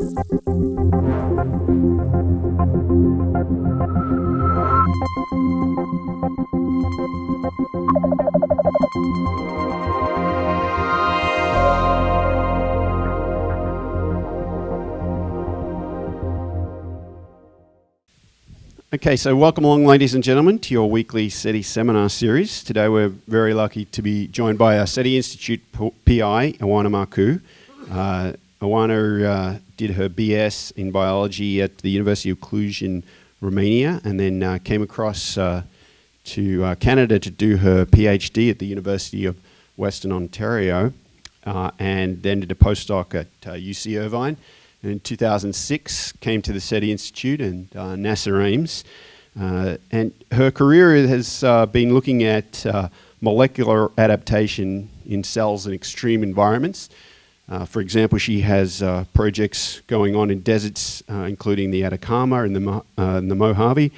Okay, so welcome along, ladies and gentlemen, to your weekly SETI seminar series. Today we're very lucky to be joined by our SETI Institute PI, Oana Marcu. Oana did her BS in biology at the University of Cluj in Romania, and then came across to Canada to do her PhD at the University of Western Ontario, and then did a postdoc at UC Irvine. And in 2006, came to the SETI Institute and NASA Ames. And her career has been looking at molecular adaptation in cells in extreme environments. For example, she has projects going on in deserts, including the Atacama and the Mojave.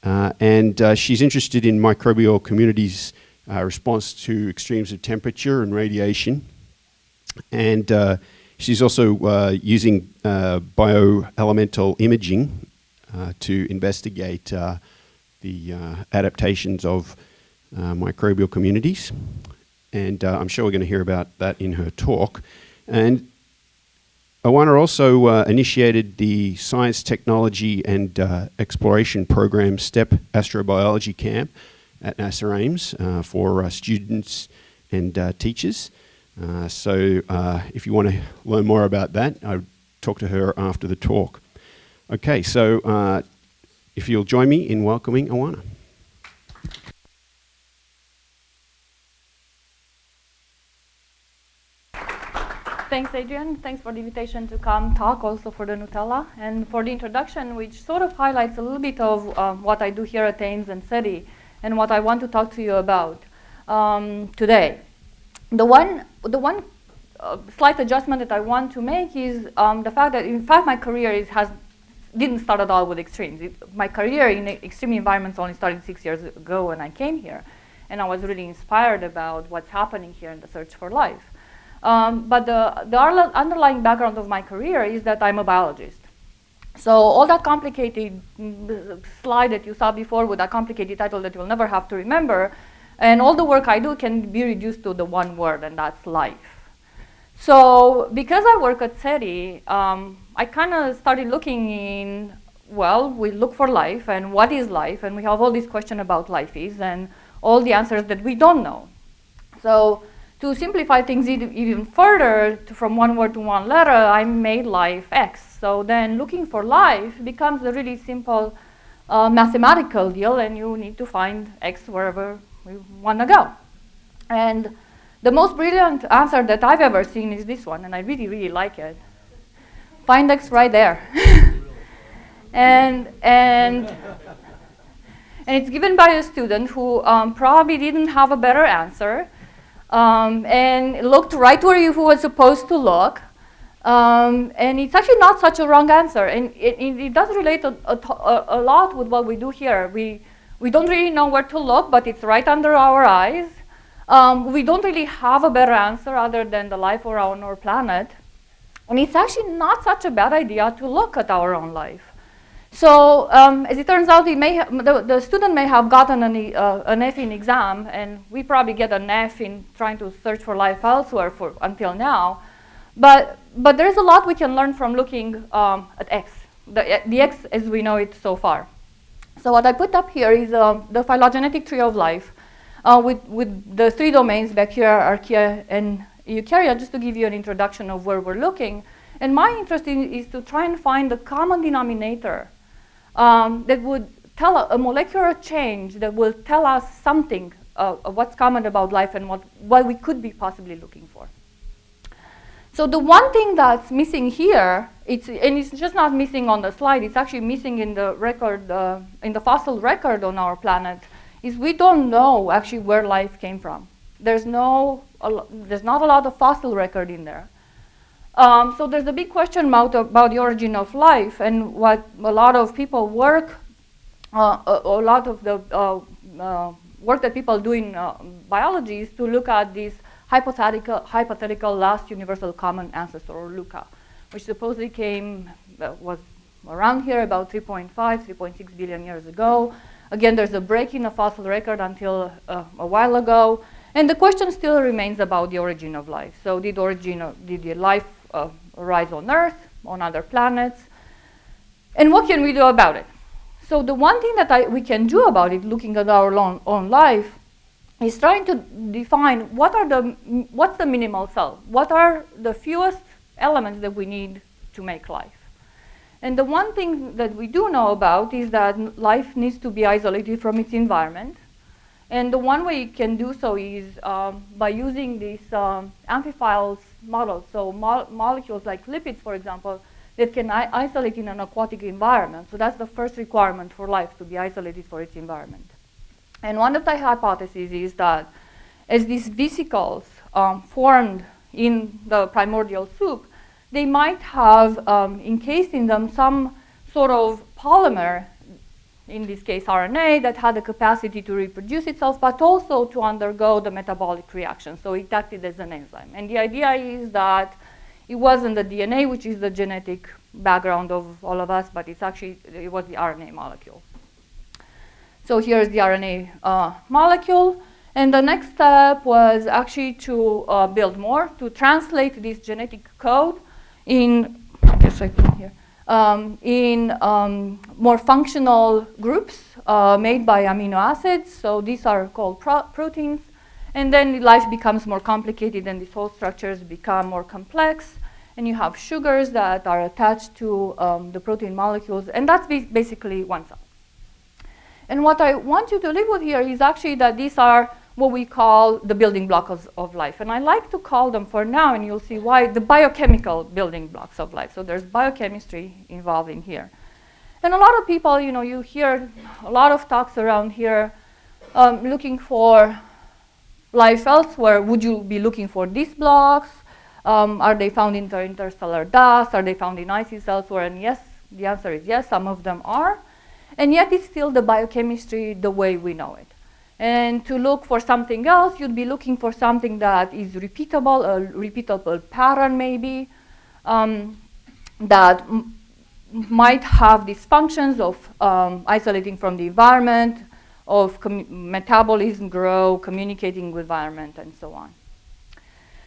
And she's interested in microbial communities' response to extremes of temperature and radiation. And she's also using bioelemental imaging to investigate the adaptations of microbial communities. And I'm sure we're going to hear about that in her talk. And Oana also initiated the Science, Technology and Exploration Program STEP Astrobiology Camp at NASA Ames for students and teachers. So if you want to learn more about that, I'll talk to her after the talk. Okay, so if you'll join me in welcoming Oana. Thanks, Adrian. Thanks for the invitation to come talk, also for the Nutella, and for the introduction, which sort of highlights a little bit of what I do here at Ames and SETI, and what I want to talk to you about today. The one slight adjustment that I want to make is the fact that, in fact, my career didn't start at all with extremes. My career in extreme environments only started 6 years ago when I came here, and I was really inspired about what's happening here in the search for life. But the underlying background of my career is that I'm a biologist. So all that complicated slide that you saw before with that complicated title that you'll never have to remember, and all the work I do can be reduced to the one word, and that's life. So because I work at SETI, I kind of started looking in, well, we look for life, and what is life? And we have all these questions about life is, and all the answers that we don't know. So to simplify things even further, from one word to one letter, I made life X. So then looking for life becomes a really simple mathematical deal, and you need to find X wherever we want to go. And the most brilliant answer that I've ever seen is this one, and I really, really like it. Find X right there. and it's given by a student who probably didn't have a better answer, and looked right where he was supposed to look. And it's actually not such a wrong answer, and it does relate a lot with what we do here. We don't really know where to look, but it's right under our eyes. We don't really have a better answer other than the life on our planet. And it's actually not such a bad idea to look at our own life. So as it turns out, the student may have gotten an F in exam, and we probably get an F in trying to search for life elsewhere until now. But there's a lot we can learn from looking at X, the X as we know it so far. So what I put up here is the phylogenetic tree of life with the three domains, bacteria, archaea, and eukarya, just to give you an introduction of where we're looking. And my interest is to try and find the common denominator that would tell a molecular change that will tell us something of what's common about life and what we could be possibly looking for. So the one thing that's missing here, and it's just not missing on the slide, it's actually missing in the record, in the fossil record on our planet, is we don't know actually where life came from. There's not a lot of fossil record in there. So there's a big question about the origin of life, and what a lot of people work, a lot of the work that people do in biology is to look at this hypothetical last universal common ancestor, or LUCA, which supposedly was around here about 3.5, 3.6 billion years ago. Again, there's a break in the fossil record until a while ago. And the question still remains about the origin of life. So did the life arise on Earth, on other planets? And what can we do about it? So the one thing that we can do about it, looking at our own life, is trying to define what's the minimal cell? What are the fewest elements that we need to make life? And the one thing that we do know about is that life needs to be isolated from its environment. And the one way you can do so is by using these amphiphiles models. So molecules like lipids, for example, that can isolate in an aquatic environment. So that's the first requirement for life, to be isolated for its environment. And one of the hypotheses is that as these vesicles formed in the primordial soup, they might have encased in them some sort of polymer, in this case RNA, that had the capacity to reproduce itself, but also to undergo the metabolic reaction. So it acted as an enzyme. And the idea is that it wasn't the DNA, which is the genetic background of all of us, but it was the RNA molecule. So here's the RNA molecule. And the next step was actually to build more, to translate this genetic code in, I guess I can here, in more functional groups made by amino acids. So these are called proteins. And then life becomes more complicated and these whole structures become more complex. And you have sugars that are attached to the protein molecules. And that's basically one cell. And what I want you to live with here is actually that these are what we call the building blocks of life. And I like to call them for now, and you'll see why, the biochemical building blocks of life. So there's biochemistry involved in here. And a lot of people, you hear a lot of talks around here looking for life elsewhere. Would you be looking for these blocks? Are they found in interstellar dust? Are they found in icy cells? And yes, the answer is yes, some of them are. And yet it's still the biochemistry the way we know it. And to look for something else, you'd be looking for something that is repeatable, a repeatable pattern maybe, that might have these functions of isolating from the environment, of metabolism, grow, communicating with environment, and so on.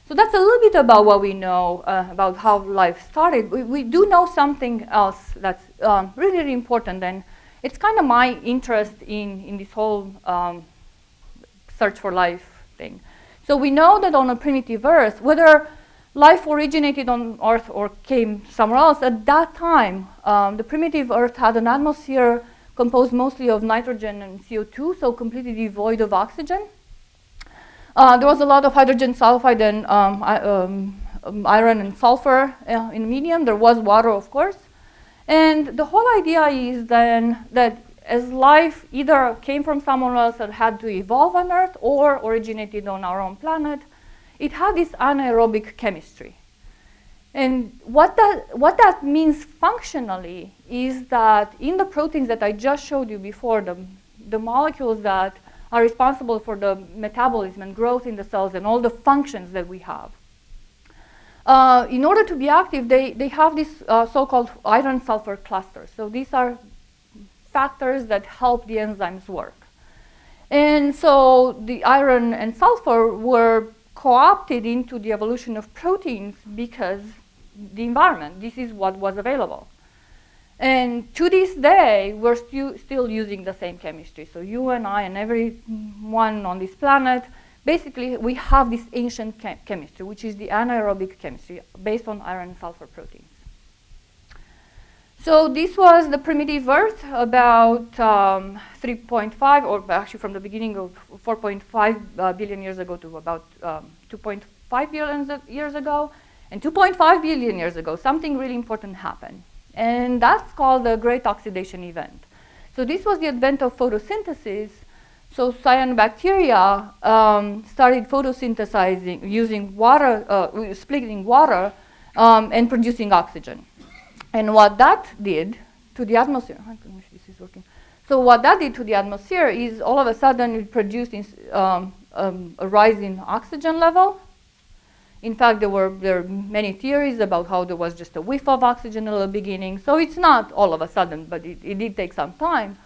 So that's a little bit about what we know about how life started. We do know something else that's really, really important, and it's kind of my interest in this whole search for life thing. So we know that on a primitive Earth, whether life originated on Earth or came somewhere else, at that time, the primitive Earth had an atmosphere composed mostly of nitrogen and CO2, so completely devoid of oxygen. There was a lot of hydrogen sulfide and iron and sulfur in the medium. There was water, of course. And the whole idea is then that as life either came from somewhere else that had to evolve on Earth or originated on our own planet, it had this anaerobic chemistry. And what that means functionally is that in the proteins that I just showed you before, the molecules that are responsible for the metabolism and growth in the cells and all the functions that we have, in order to be active, they have these so-called iron-sulfur clusters. So these are factors that help the enzymes work. And so the iron and sulfur were co-opted into the evolution of proteins because the environment, this is what was available. And to this day, we're still using the same chemistry. So you and I and everyone on this planet, basically, we have this ancient chemistry, which is the anaerobic chemistry based on iron and sulfur proteins. So this was the primitive Earth about 3.5, or actually from the beginning of 4.5 billion years ago to about 2.5 billion years ago. And 2.5 billion years ago, something really important happened. And that's called the Great Oxidation Event. So this was the advent of photosynthesis. So cyanobacteria started photosynthesizing using water, splitting water and producing oxygen. And what that did to the atmosphere, I don't know if this is working. So what that did to the atmosphere is all of a sudden it produced a rise in oxygen level In fact, there are many theories about how there was just a whiff of oxygen at the beginning. So it's not all of a sudden, but it did take some time.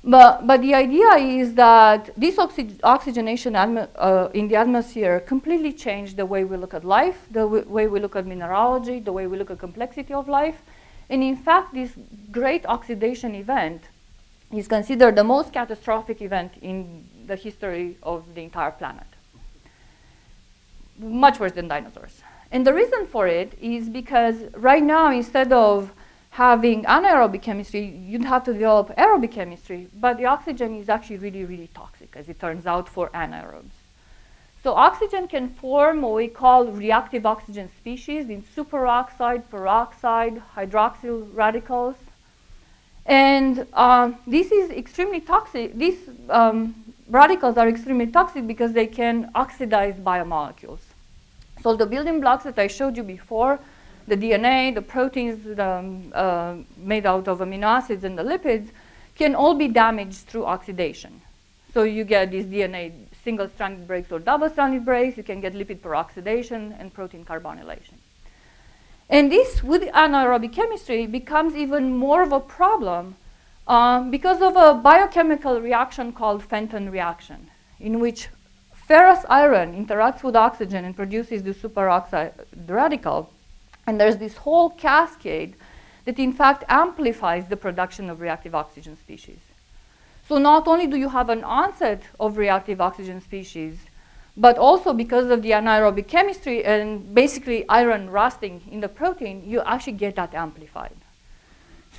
But the idea is that this oxygenation in the atmosphere completely changed the way we look at life, the way we look at mineralogy, the way we look at complexity of life. And in fact, this great oxidation event is considered the most catastrophic event in the history of the entire planet. Much worse than dinosaurs. And the reason for it is because right now, instead of having anaerobic chemistry, you'd have to develop aerobic chemistry, but the oxygen is actually really, really toxic, as it turns out, for anaerobes. So oxygen can form what we call reactive oxygen species in superoxide, peroxide, hydroxyl radicals. And this is extremely toxic. These radicals are extremely toxic because they can oxidize biomolecules. So the building blocks that I showed you before, the DNA, the proteins made out of amino acids, and the lipids, can all be damaged through oxidation. So you get these DNA single-stranded breaks or double-stranded breaks. You can get lipid peroxidation and protein carbonylation. And this, with anaerobic chemistry, becomes even more of a problem because of a biochemical reaction called Fenton reaction, in which ferrous iron interacts with oxygen and produces the superoxide radical. And there's this whole cascade that, in fact, amplifies the production of reactive oxygen species. So not only do you have an onset of reactive oxygen species, but also because of the anaerobic chemistry and basically iron rusting in the protein, you actually get that amplified.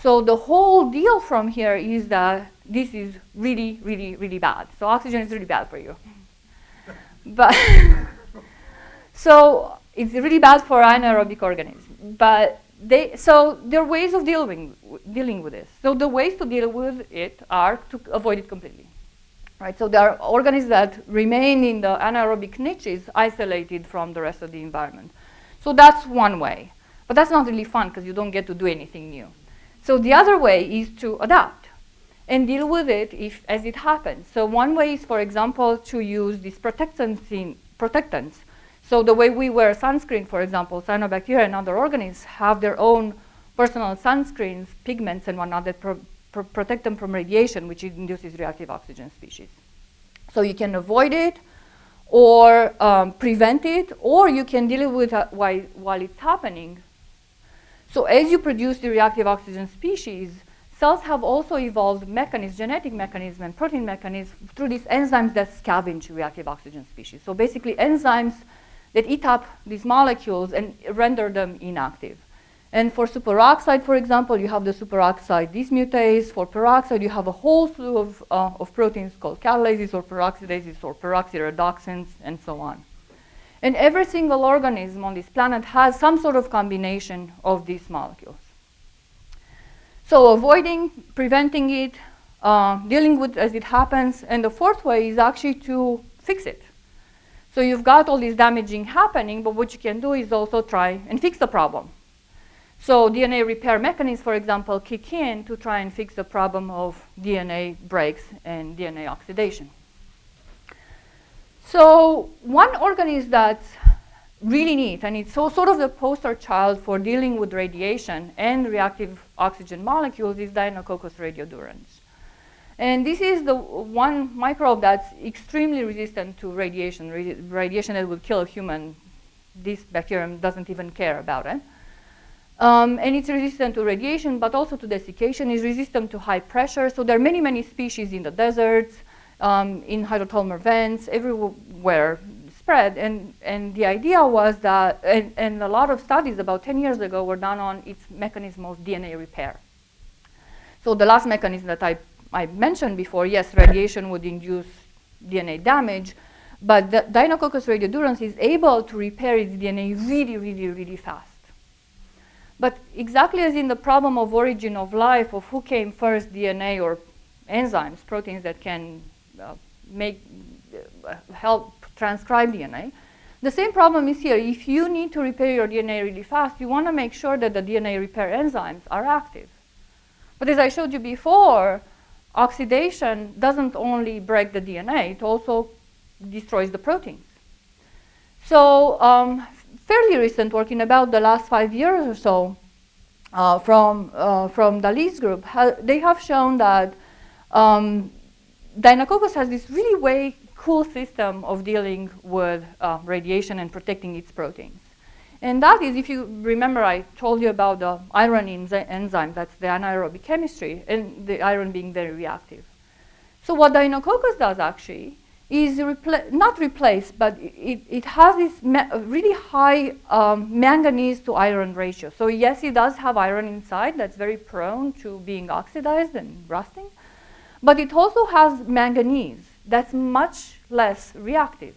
So the whole deal from here is that this is really, really, really bad. So oxygen is really bad for you. But so it's really bad for anaerobic organisms. But so there are ways of dealing with this. So the ways to deal with it are to avoid it completely. Right? So there are organisms that remain in the anaerobic niches, isolated from the rest of the environment. So that's one way. But that's not really fun because you don't get to do anything new. So the other way is to adapt and deal with it as it happens. So one way is, for example, to use these protectants. So the way we wear sunscreen, for example, cyanobacteria and other organisms have their own personal sunscreens, pigments, and whatnot that protect them from radiation, which induces reactive oxygen species. So you can avoid it or prevent it, or you can deal with it while it's happening. So as you produce the reactive oxygen species, cells have also evolved mechanisms, genetic mechanisms and protein mechanisms through these enzymes that scavenge reactive oxygen species. So basically enzymes that eat up these molecules and render them inactive. And for superoxide, for example, you have the superoxide dismutase. For peroxide, you have a whole slew of proteins called catalases or peroxidases or peroxyredoxins and so on. And every single organism on this planet has some sort of combination of these molecules. So avoiding, preventing it, dealing with as it happens, and the fourth way is actually to fix it. So you've got all this damaging happening, but what you can do is also try and fix the problem. So DNA repair mechanisms, for example, kick in to try and fix the problem of DNA breaks and DNA oxidation. So one organism that's really neat, and it's sort of the poster child for dealing with radiation and reactive oxygen molecules, is Deinococcus radiodurans. And this is the one microbe that's extremely resistant to radiation, radiation that will kill a human. This bacterium doesn't even care about it. And it's resistant to radiation, but also to desiccation. It's resistant to high pressure. So there are many, many species in the deserts, in hydrothermal vents, everywhere spread. And the idea was that, and a lot of studies about 10 years ago were done on its mechanism of DNA repair. So the last mechanism that I mentioned before, yes, radiation would induce DNA damage, but the Deinococcus radiodurans is able to repair its DNA really, really, really fast. But exactly as in the problem of origin of life, of who came first, DNA or enzymes, proteins that can help transcribe DNA, the same problem is here. If you need to repair your DNA really fast, you want to make sure that the DNA repair enzymes are active. But as I showed you before, oxidation doesn't only break the DNA, it also destroys the proteins. So fairly recent work in about the last 5 years or so from Dali's group, they have shown that Deinococcus has this really way cool system of dealing with radiation and protecting its proteins. And that is, if you remember, I told you about the iron enzyme, that's the anaerobic chemistry, and the iron being very reactive. So what Deinococcus does actually is not replace, but it has this really high manganese to iron ratio. So yes, it does have iron inside that's very prone to being oxidized and rusting, but it also has manganese that's much less reactive.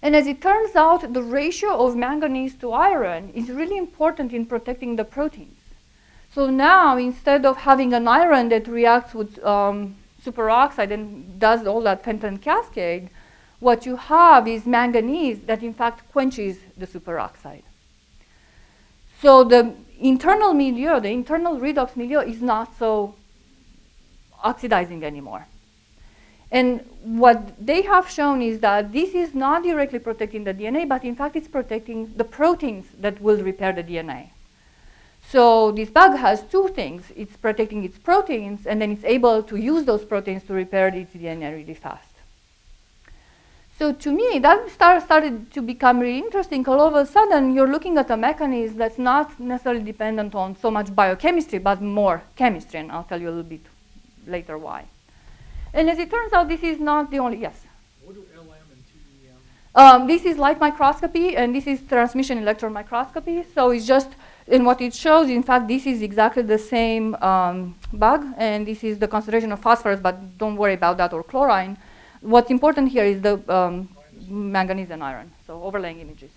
And as it turns out, the ratio of manganese to iron is really important in protecting the proteins. So now, instead of having an iron that reacts with superoxide and does all that Fenton cascade, what you have is manganese that in fact quenches the superoxide. So the internal milieu, the internal redox milieu, is not so oxidizing anymore. And what they have shown is that this is not directly protecting the DNA, but in fact it's protecting the proteins that will repair the DNA. So this bug has two things. It's protecting its proteins, and then it's able to use those proteins to repair its DNA really fast. So to me, that started to become really interesting. All of a sudden, you're looking at a mechanism that's not necessarily dependent on so much biochemistry, but more chemistry, and I'll tell you a little bit later why. And as it turns out, this is not the only, yes? What do LM and 2EM? This is light microscopy, and this is transmission electron microscopy. So it's just, and what it shows, in fact, this is exactly the same bug, and this is the concentration of phosphorus, but don't worry about that, or chlorine. What's important here is the manganese and iron, so overlaying images.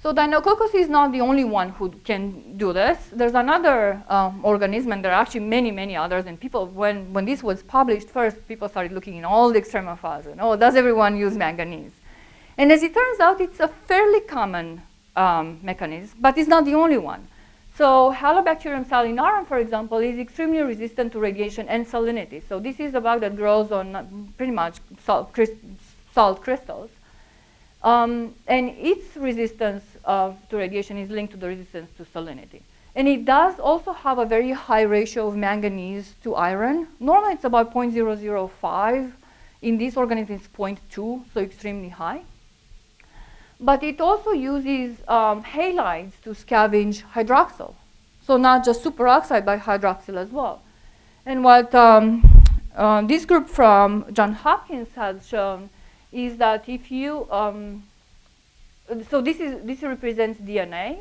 So Deinococcus is not the only one who can do this. There's another organism, and there are actually many, many others. And people, when this was published first, people started looking in all the extremophiles, and oh, does everyone use manganese? And as it turns out, it's a fairly common mechanism, but it's not the only one. So Halobacterium salinarum, for example, is extremely resistant to radiation and salinity. So this is a bug that grows on pretty much salt crystals. And its resistance to radiation is linked to the resistance to salinity. And it does also have a very high ratio of manganese to iron. Normally it's about 0.005. In this organism it's 0.2, so extremely high. But it also uses halides to scavenge hydroxyl. So not just superoxide, but hydroxyl as well. And what this group from Johns Hopkins has shown is that if you, so this represents DNA.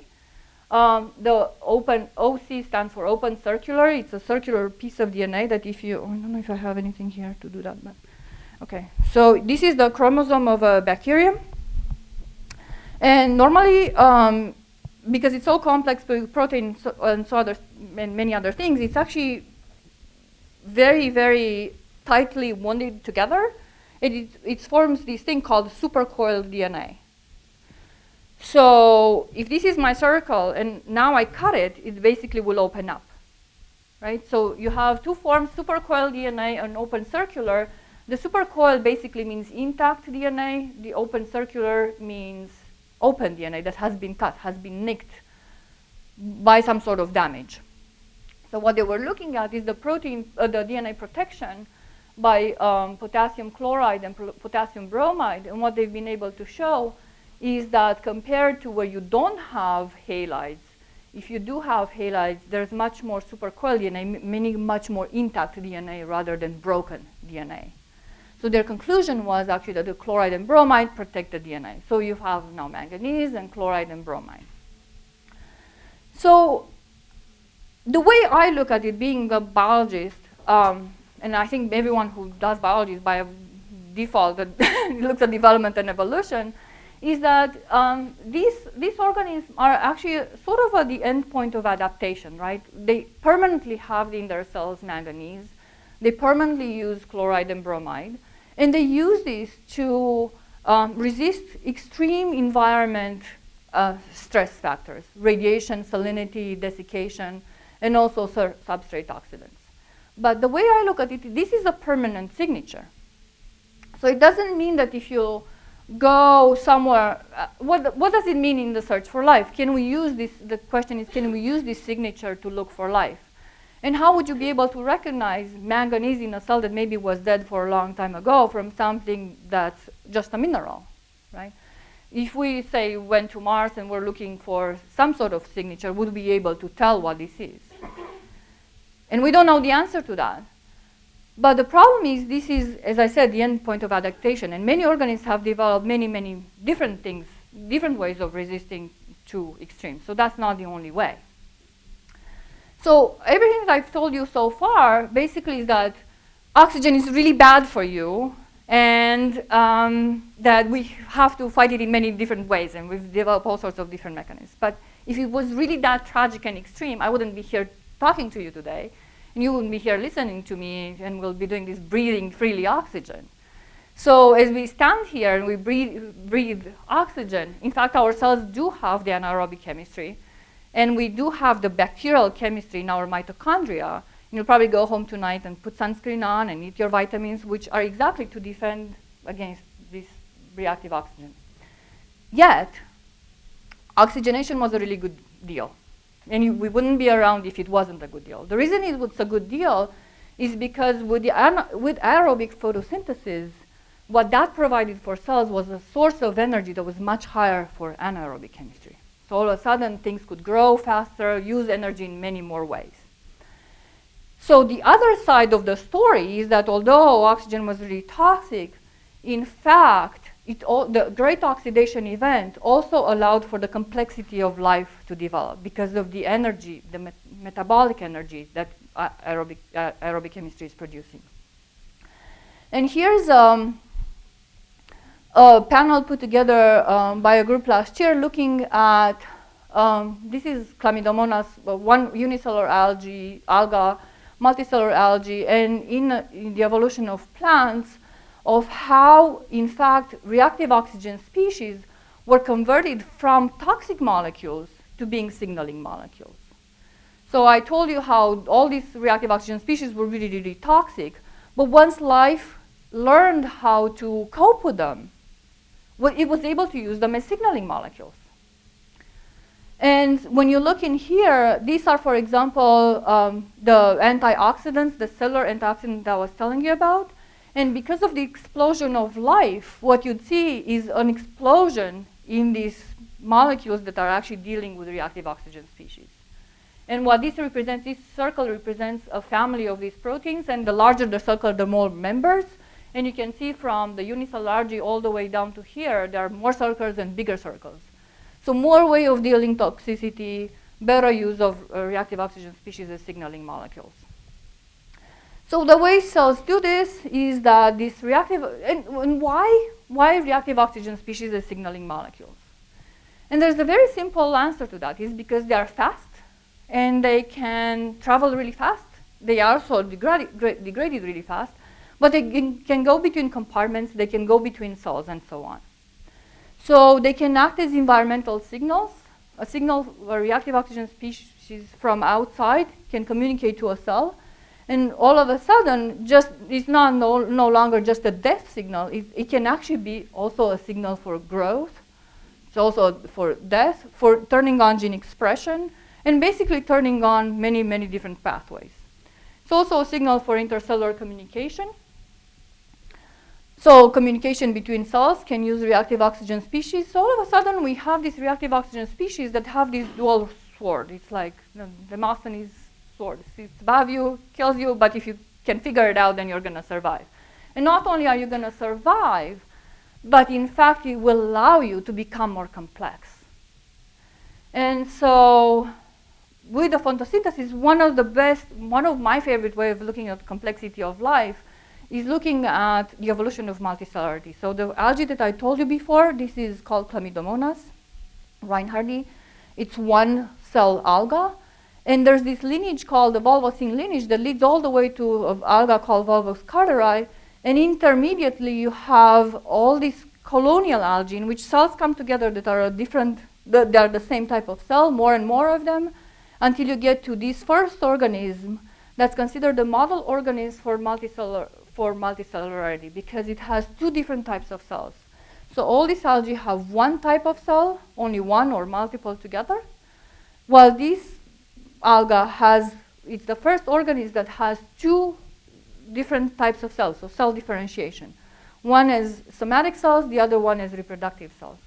The open OC stands for open circular. It's a circular piece of DNA that if you, I don't know if I have anything here to do that, but okay. So this is the chromosome of a bacterium. And normally, because it's so complex with protein and many other things, it's actually very, very tightly wounded together. It forms this thing called supercoiled DNA. So if this is my circle and now I cut it, it basically will open up, right? So you have two forms, supercoiled DNA and open circular. The supercoiled basically means intact DNA. The open circular means open DNA that has been cut, has been nicked by some sort of damage. So what they were looking at is the protein, the DNA protection by potassium chloride and potassium bromide. And what they've been able to show is that compared to where you don't have halides, if you do have halides, there's much more supercoiled DNA, meaning much more intact DNA rather than broken DNA. So their conclusion was actually that the chloride and bromide protect the DNA. So you have now manganese and chloride and bromide. So the way I look at it, being a biologist, and I think everyone who does biology is by default that looks at development and evolution, is that these organisms are actually sort of at the end point of adaptation, right? They permanently have in their cells manganese. They permanently use chloride and bromide. And they use this to resist extreme environment stress factors, radiation, salinity, desiccation, and also substrate oxidants. But the way I look at it, this is a permanent signature. So it doesn't mean that if you go somewhere, what does it mean in the search for life? Can we use this, the question is, can we use this signature to look for life? And how would you be able to recognize manganese in a cell that maybe was dead for a long time ago from something that's just a mineral, right? If we say went to Mars and we're looking for some sort of signature, would we be able to tell what this is? And we don't know the answer to that. But the problem is, this is, as I said, the end point of adaptation. And many organisms have developed many, many different things, different ways of resisting to extremes. So that's not the only way. So everything that I've told you so far basically is that oxygen is really bad for you, and that we have to fight it in many different ways. And we've developed all sorts of different mechanisms. But if it was really that tragic and extreme, I wouldn't be here talking to you today. And you wouldn't be here listening to me, and we'll be doing this breathing freely oxygen. So as we stand here and we breathe oxygen, in fact, our cells do have the anaerobic chemistry, and we do have the bacterial chemistry in our mitochondria. And you'll probably go home tonight and put sunscreen on and eat your vitamins, which are exactly to defend against this reactive oxygen. Yet, oxygenation was a really good deal. And we wouldn't be around if it wasn't a good deal. The reason it was a good deal is because with aerobic photosynthesis, what that provided for cells was a source of energy that was much higher for anaerobic chemistry. So all of a sudden, things could grow faster, use energy in many more ways. So the other side of the story is that although oxygen was really toxic, in fact, the great oxidation event also allowed for the complexity of life to develop because of the energy, the metabolic energy that aerobic chemistry is producing. And here's a panel put together by a group last year looking at, this is Chlamydomonas, one unicellular alga, multicellular algae, and in the evolution of plants, of how, in fact, reactive oxygen species were converted from toxic molecules to being signaling molecules. So I told you how all these reactive oxygen species were really, really toxic, but once life learned how to cope with them, it was able to use them as signaling molecules. And when you look in here, these are, for example, the antioxidants, the cellular antioxidant that I was telling you about. And because of the explosion of life, what you'd see is an explosion in these molecules that are actually dealing with reactive oxygen species. And what this represents, this circle represents a family of these proteins, and the larger the circle, the more members. And you can see from the unicellular algae all the way down to here, there are more circles and bigger circles. So more way of dealing toxicity, better use of reactive oxygen species as signaling molecules. So the way cells do this is that this reactive, and why reactive oxygen species as signaling molecules? And there's a very simple answer to that, is because they are fast and they can travel really fast. They are also degraded really fast, but they can go between compartments, they can go between cells and so on. So they can act as environmental signals. A signal, a reactive oxygen species from outside can communicate to a cell. And all of a sudden, it's no longer just a death signal. It can actually be also a signal for growth. It's also for death, for turning on gene expression, and basically turning on many, many different pathways. It's also a signal for intercellular communication. So communication between cells can use reactive oxygen species. So all of a sudden, we have these reactive oxygen species that have this dual sword. It's like Demosthenes' sword. It's above you, kills you, but if you can figure it out, then you're going to survive. And not only are you going to survive, but in fact, it will allow you to become more complex. And so with the photosynthesis, one of my favorite ways of looking at complexity of life is looking at the evolution of multicellularity. So the algae that I told you before, this is called Chlamydomonas reinhardti. It's one cell alga. And there's this lineage called the volvocene lineage that leads all the way to an alga called Volvox carteri. And intermediately, you have all these colonial algae in which cells come together that are different, they are the same type of cell, more and more of them, until you get to this first organism that's considered the model organism for multicellularity because it has two different types of cells. So all these algae have one type of cell, only one or multiple together, while this alga it's the first organism that has two different types of cells, so cell differentiation. One is somatic cells, the other one is reproductive cells.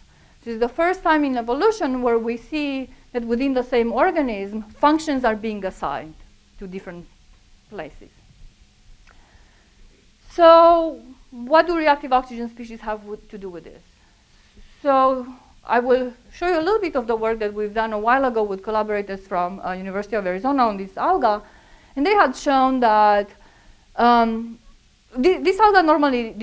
This is the first time in evolution where we see that within the same organism, functions are being assigned to different places. So what do reactive oxygen species have to do with this? So I will show you a little bit of the work that we've done a while ago with collaborators from University of Arizona on this alga. And they had shown that this alga normally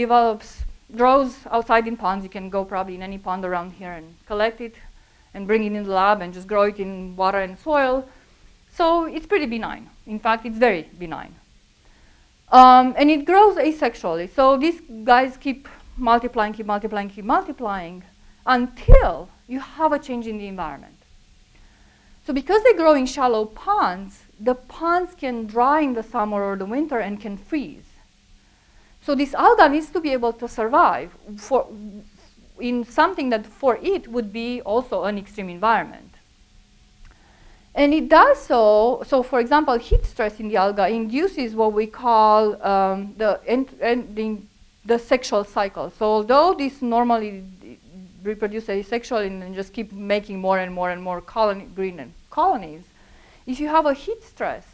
grows outside in ponds. You can go probably in any pond around here and collect it and bring it in the lab and just grow it in water and soil. So it's pretty benign. In fact, it's very benign. And it grows asexually. So these guys keep multiplying, keep multiplying, keep multiplying until you have a change in the environment. So because they grow in shallow ponds, the ponds can dry in the summer or the winter and can freeze. So this alga needs to be able to survive in something that for it would be also an extreme environment. And it does so for example, heat stress in the alga induces what we call the sexual cycle. So although this normally reproduce asexually and just keep making more and more and more green colonies, if you have a heat stress,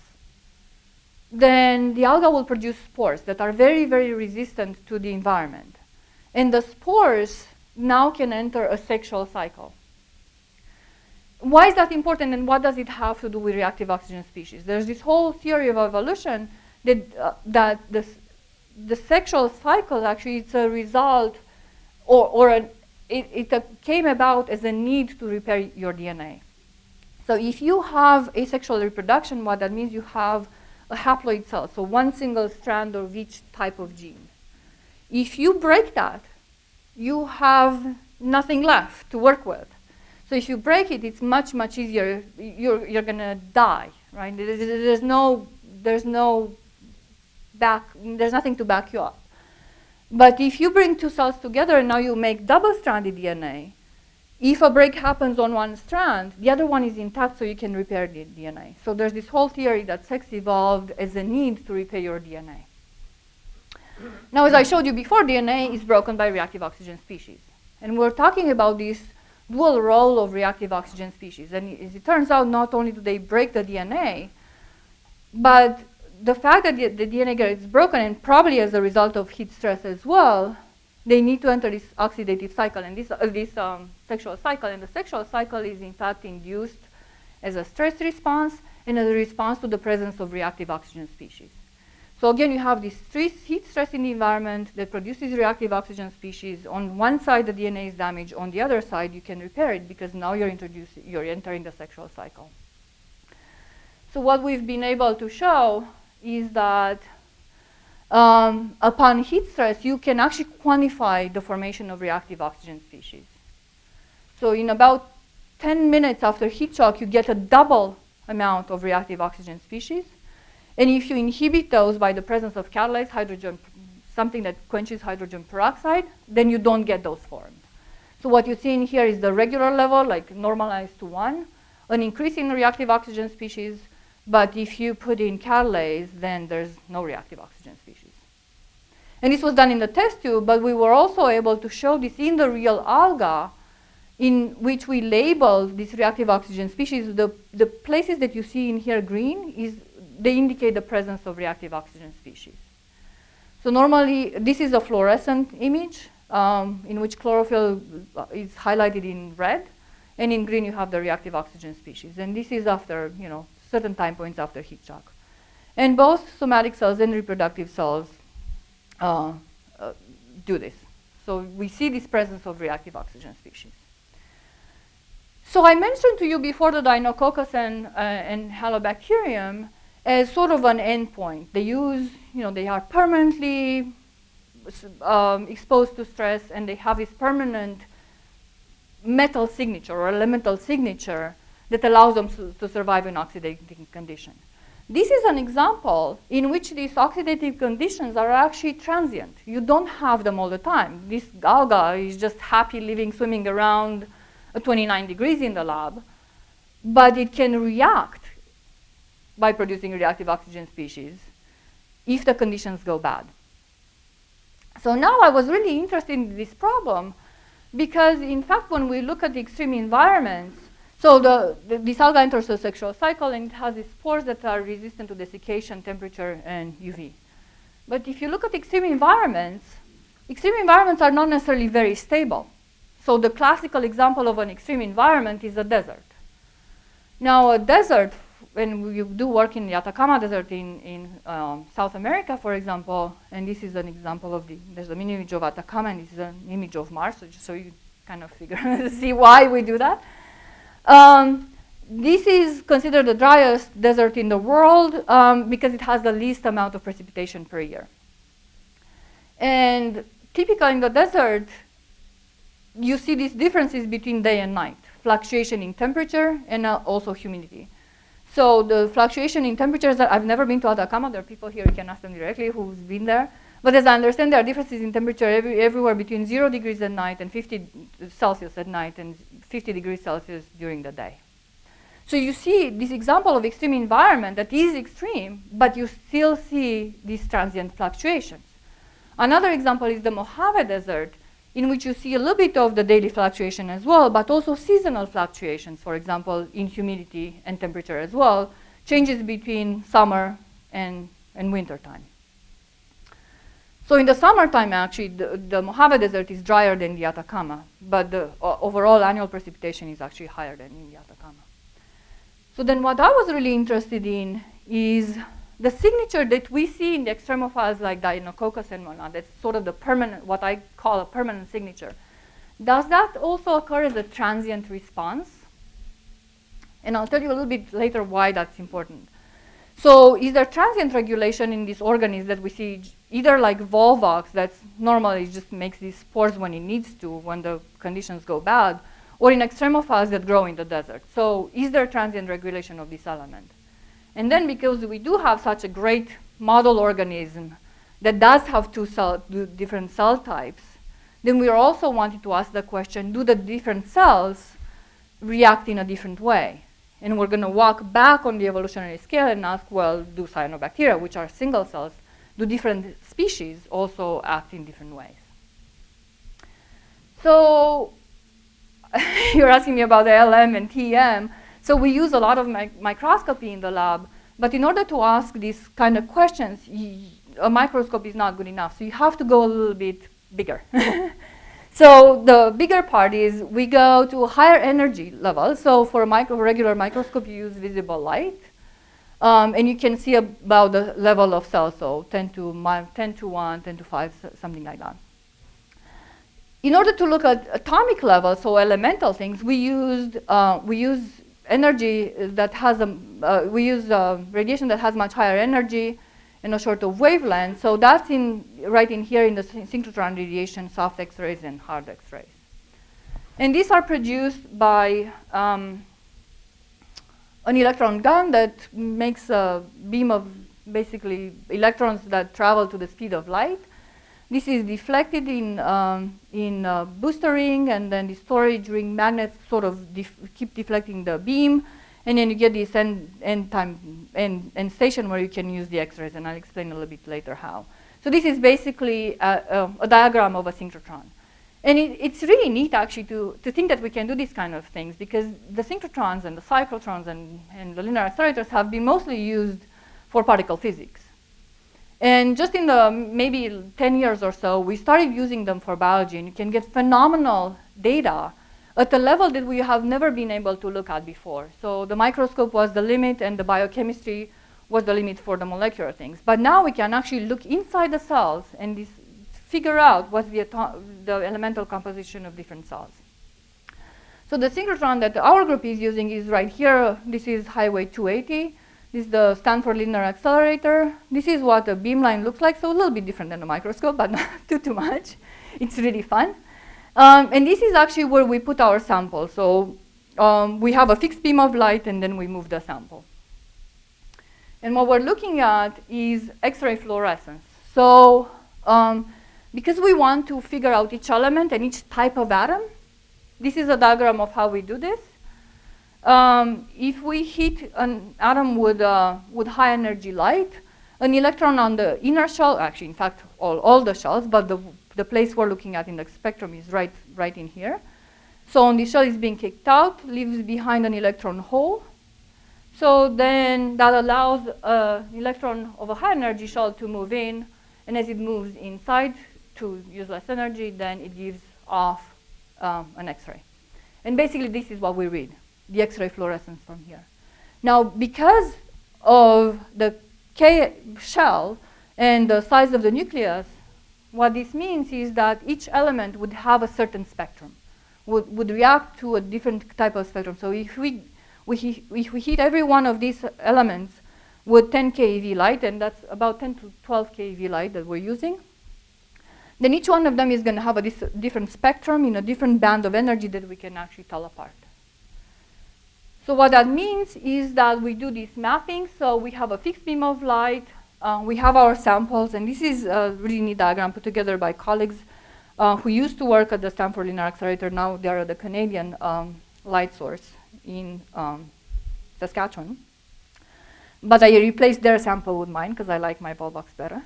then the alga will produce spores that are very, very resistant to the environment. And the spores now can enter a sexual cycle. Why is that important, and what does it have to do with reactive oxygen species? There's this whole theory of evolution that the sexual cycle actually it's a result it came about as a need to repair your DNA. So if you have asexual reproduction, what that means, you have a haploid cell, so one single strand of each type of gene. If you break that, you have nothing left to work with. So if you break it, it's much, much easier. You're going to die, right? There's nothing to back you up. But if you bring two cells together and now you make double-stranded DNA, if a break happens on one strand, the other one is intact, so you can repair the DNA. So there's this whole theory that sex evolved as a need to repair your DNA. Now, as I showed you before, DNA is broken by reactive oxygen species. And we're talking about this dual role of reactive oxygen species. And as it turns out, not only do they break the DNA, but the fact that the DNA gets broken, and probably as a result of heat stress as well, they need to enter this oxidative cycle and this sexual cycle. And the sexual cycle is in fact induced as a stress response and as a response to the presence of reactive oxygen species. So again, you have this heat stress in the environment that produces reactive oxygen species. On one side, the DNA is damaged. On the other side, you can repair it because now you're entering the sexual cycle. So what we've been able to show is that upon heat stress, you can actually quantify the formation of reactive oxygen species. So in about 10 minutes after heat shock, you get a double amount of reactive oxygen species. And if you inhibit those by the presence of catalyzed hydrogen, something that quenches hydrogen peroxide, then you don't get those formed. So what you see in here is the regular level, like normalized to 1, an increase in reactive oxygen species. But if you put in catalase, then there's no reactive oxygen species. And this was done in the test tube, but we were also able to show this in the real alga, in which we labeled these reactive oxygen species. The places that you see in here green, they indicate the presence of reactive oxygen species. So normally, this is a fluorescent image in which chlorophyll is highlighted in red, and in green you have the reactive oxygen species. And this is after, certain time points after heat shock. And both somatic cells and reproductive cells do this. So we see this presence of reactive oxygen species. So I mentioned to you before the Deinococcus and Halobacterium as sort of an endpoint. They are permanently exposed to stress, and they have this permanent metal signature or elemental signature that allows them to survive in oxidating condition. This is an example in which these oxidative conditions are actually transient. You don't have them all the time. This alga is just happy living, swimming around at 29 degrees in the lab, but it can react by producing reactive oxygen species if the conditions go bad. So now I was really interested in this problem because, in fact, when we look at the extreme environments, so this alga enters the sexual cycle and it has these spores that are resistant to desiccation, temperature, and UV. But if you look at extreme environments are not necessarily very stable. So the classical example of an extreme environment is a desert. Now, a desert, when you do work in the Atacama Desert in South America, for example, and this is an example of there's an image of Atacama and this is an image of Mars, so you kind of figure, see why we do that. This is considered the driest desert in the world because it has the least amount of precipitation per year. And typical in the desert, you see these differences between day and night, fluctuation in temperature and also humidity. So the fluctuation in temperatures, I've never been to Atacama. There are people here, you can ask them directly who's been there. But as I understand, there are differences in temperature everywhere between 0 degrees at night and 50 Celsius at night and 50 degrees Celsius during the day. So you see this example of extreme environment that is extreme, but you still see these transient fluctuations. Another example is the Mojave Desert, in which you see a little bit of the daily fluctuation as well, but also seasonal fluctuations, for example, in humidity and temperature as well, changes between summer and winter time. So in the summertime, actually, the Mojave Desert is drier than the Atacama, but the overall annual precipitation is actually higher than in the Atacama. So then what I was really interested in is the signature that we see in the extremophiles like Deinococcus and Monad. That's sort of the permanent, what I call a permanent signature. Does that also occur as a transient response? And I'll tell you a little bit later why that's important. So is there transient regulation in these organisms that we see either like Volvox that normally just makes these spores when it needs to, when the conditions go bad, or in extremophiles that grow in the desert? So is there transient regulation of this element? And then because we do have such a great model organism that does have two different cell types, then we are also wanting to ask the question, do the different cells react in a different way? And we're going to walk back on the evolutionary scale and ask, well, do cyanobacteria, which are single cells, do different species also act in different ways? So you're asking me about the LM and TM. So we use a lot of microscopy in the lab, but in order to ask these kind of questions, a microscope is not good enough. So you have to go a little bit bigger. So the bigger part is we go to higher energy levels. So for a regular microscope, you use visible light. And you can see about the level of cells, so 10 to 1, 10 to 5, something like that. In order to look at atomic level, so elemental things, we use energy that has we use radiation that has much higher energy and a shorter wavelength. So that's right in here in the synchrotron radiation, soft X-rays and hard X-rays. And these are produced by an electron gun that makes a beam of basically electrons that travel to the speed of light. This is deflected in booster ring, and then the storage ring magnets sort of keep deflecting the beam, and then you get this end station where you can use the X-rays, and I'll explain a little bit later how. So this is basically a diagram of a synchrotron. And it's really neat, actually, to think that we can do these kind of things, because the synchrotrons and the cyclotrons and the linear accelerators have been mostly used for particle physics. And just in the maybe 10 years or so, we started using them for biology, and you can get phenomenal data at a level that we have never been able to look at before. So the microscope was the limit, and the biochemistry was the limit for the molecular things. But now we can actually look inside the cells and figure out what's the elemental composition of different cells. So the synchrotron that our group is using is right here. This is Highway 280. This is the Stanford Linear Accelerator. This is what a beamline looks like, so a little bit different than a microscope, but not too much. It's really fun. And this is actually where we put our sample. So we have a fixed beam of light, and then we move the sample. And what we're looking at is X-ray fluorescence. So because we want to figure out each element and each type of atom, this is a diagram of how we do this. If we hit an atom with high energy light, an electron on the inner shell, actually, in fact, all the shells, but the place we're looking at in the spectrum is right in here. So on the shell is being kicked out, leaves behind an electron hole. So then that allows an electron of a high energy shell to move in, and as it moves inside to use less energy, then it gives off an X-ray. And basically this is what we read, the X-ray fluorescence from here. Now because of the K shell and the size of the nucleus, what this means is that each element would have a certain spectrum, would react to a different type of spectrum. So if we hit every one of these elements with 10 keV light, and that's about 10 to 12 keV light that we're using, then each one of them is going to have a different spectrum in a different band of energy that we can actually tell apart. So what that means is that we do this mapping. So we have a fixed beam of light, we have our samples, and this is a really neat diagram put together by colleagues who used to work at the Stanford Linear Accelerator. Now they're at the Canadian light source in Saskatchewan. But I replaced their sample with mine because I like my ball box better.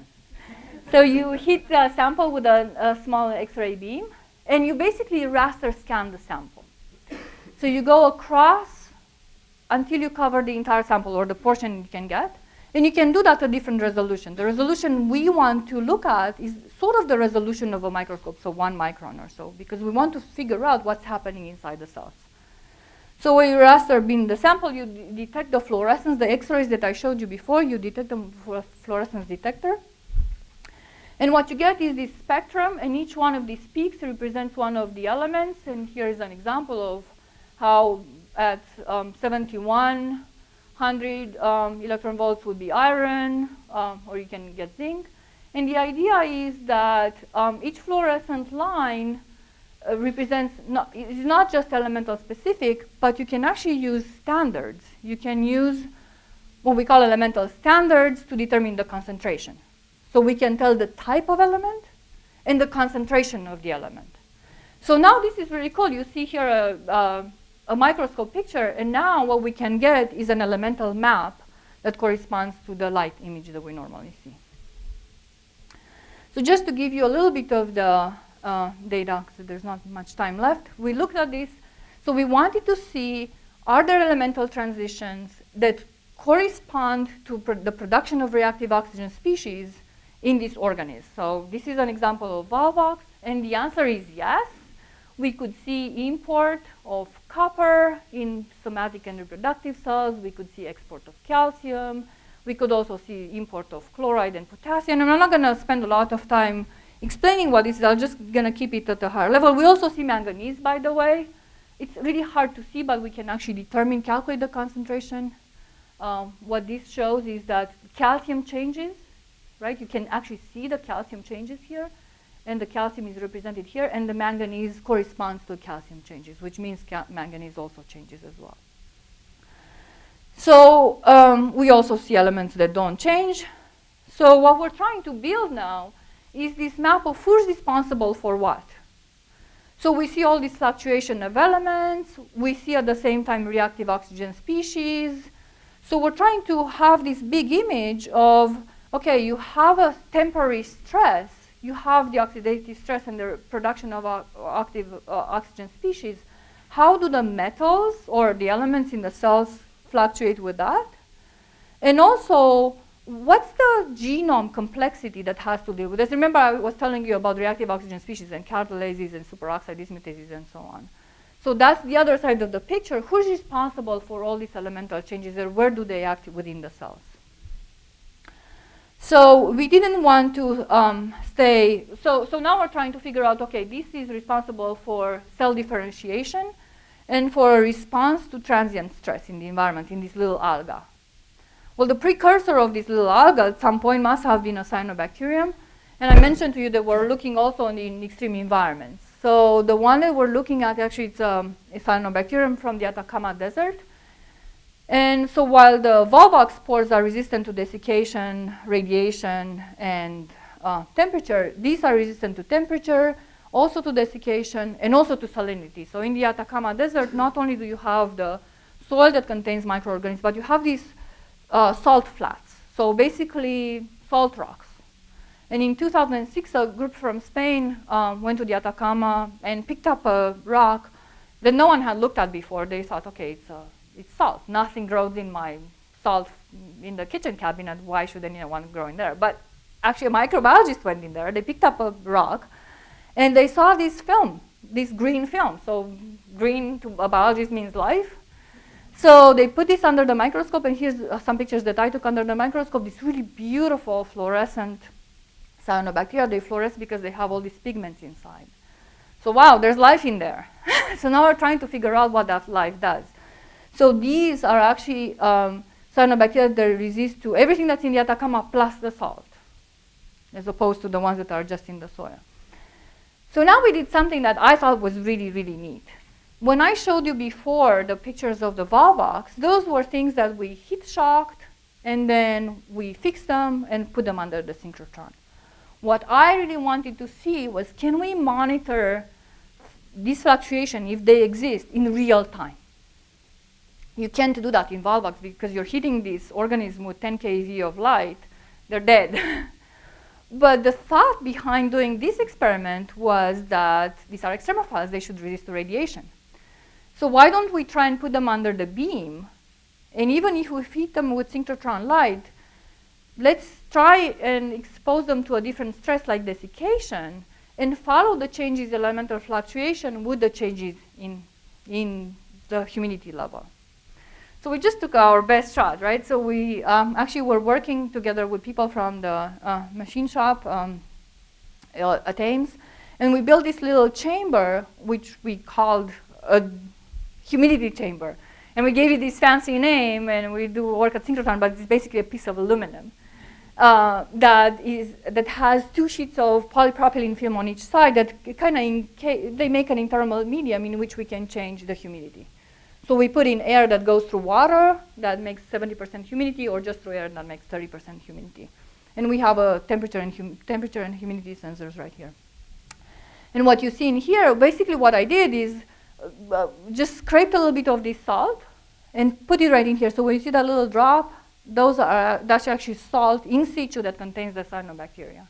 So you hit the sample with a small X-ray beam, and you basically raster scan the sample. So you go across until you cover the entire sample or the portion you can get. And you can do that at different resolution. The resolution we want to look at is sort of the resolution of a microscope, so 1 micron or so, because we want to figure out what's happening inside the cells. So when you raster beam the sample, you detect the fluorescence, the X-rays that I showed you before, you detect them with a fluorescence detector. And what you get is this spectrum, and each one of these peaks represents one of the elements. And here is an example of how at 7100 electron volts would be iron, or you can get zinc. And the idea is that each fluorescent line is not just elemental specific, but you can actually use standards. You can use what we call elemental standards to determine the concentration. So we can tell the type of element and the concentration of the element. So now this is really cool. You see here a microscope picture, and now what we can get is an elemental map that corresponds to the light image that we normally see. So just to give you a little bit of the data, because there's not much time left, we looked at this. So we wanted to see, are there elemental transitions that correspond to the production of reactive oxygen species in this organism? So this is an example of Volvox, and the answer is yes. We could see import of copper in somatic and reproductive cells. We could see export of calcium. We could also see import of chloride and potassium. And I'm not going to spend a lot of time explaining what this is. I'm just going to keep it at a higher level. We also see manganese, by the way. It's really hard to see, but we can actually calculate the concentration. What this shows is that calcium changes, right? You can actually see the calcium changes here. And the calcium is represented here, and the manganese corresponds to calcium changes, which means manganese also changes as well. So we also see elements that don't change. So what we're trying to build now is this map of who's responsible for what. So we see all this fluctuation of elements. We see at the same time reactive oxygen species. So we're trying to have this big image of, okay, you have a temporary stress. You have the oxidative stress and the production of active oxygen species. How do the metals or the elements in the cells fluctuate with that? And also, what's the genome complexity that has to deal with this? Remember, I was telling you about reactive oxygen species and catalases and superoxide dismutases and so on. So that's the other side of the picture. Who's responsible for all these elemental changes, and where do they act within the cells? So we didn't want to stay, so now we're trying to figure out, okay, this is responsible for cell differentiation and for a response to transient stress in the environment, in this little alga. Well, the precursor of this little alga at some point must have been a cyanobacterium. And I mentioned to you that we're looking also in extreme environments. So the one that we're looking at, actually, it's a cyanobacterium from the Atacama desert. And so while the Volvox spores are resistant to desiccation, radiation, and temperature, these are resistant to temperature, also to desiccation, and also to salinity. So in the Atacama Desert, not only do you have the soil that contains microorganisms, but you have these salt flats. So basically, salt rocks. And in 2006, a group from Spain went to the Atacama and picked up a rock that no one had looked at before. They thought, okay, it's salt. Nothing grows in my salt in the kitchen cabinet. Why should anyone grow in there? But actually, a microbiologist went in there. They picked up a rock, and they saw this film, this green film. So green to a biologist means life. So they put this under the microscope, and here's some pictures that I took under the microscope. This really beautiful fluorescent cyanobacteria. They fluoresce because they have all these pigments inside. So wow, there's life in there. So now we're trying to figure out what that life does. So these are actually cyanobacteria that resist to everything that's in the Atacama plus the salt, as opposed to the ones that are just in the soil. So now we did something that I thought was really, really neat. When I showed you before the pictures of the Volvox, those were things that we heat shocked, and then we fixed them and put them under the synchrotron. What I really wanted to see was, can we monitor this fluctuation, if they exist, in real time? You can't do that in Volvox because you're hitting this organism with 10 keV of light, they're dead. But the thought behind doing this experiment was that these are extremophiles, they should resist to radiation. So why don't we try and put them under the beam, and even if we feed them with synchrotron light, let's try and expose them to a different stress like desiccation and follow the changes in elemental fluctuation with the changes in the humidity level. So we just took our best shot, right? So we actually were working together with people from the machine shop at Ames, and we built this little chamber, which we called a humidity chamber. And we gave it this fancy name, and we do work at Synchrotron, but it's basically a piece of aluminum that has 2 sheets of polypropylene film on each side that they make an internal medium in which we can change the humidity. So we put in air that goes through water that makes 70% humidity, or just through air that makes 30% humidity. And we have a temperature and humidity sensors right here. And what you see in here, basically what I did is just scraped a little bit of this salt and put it right in here. So when you see that little drop, that's actually salt in situ that contains the cyanobacteria.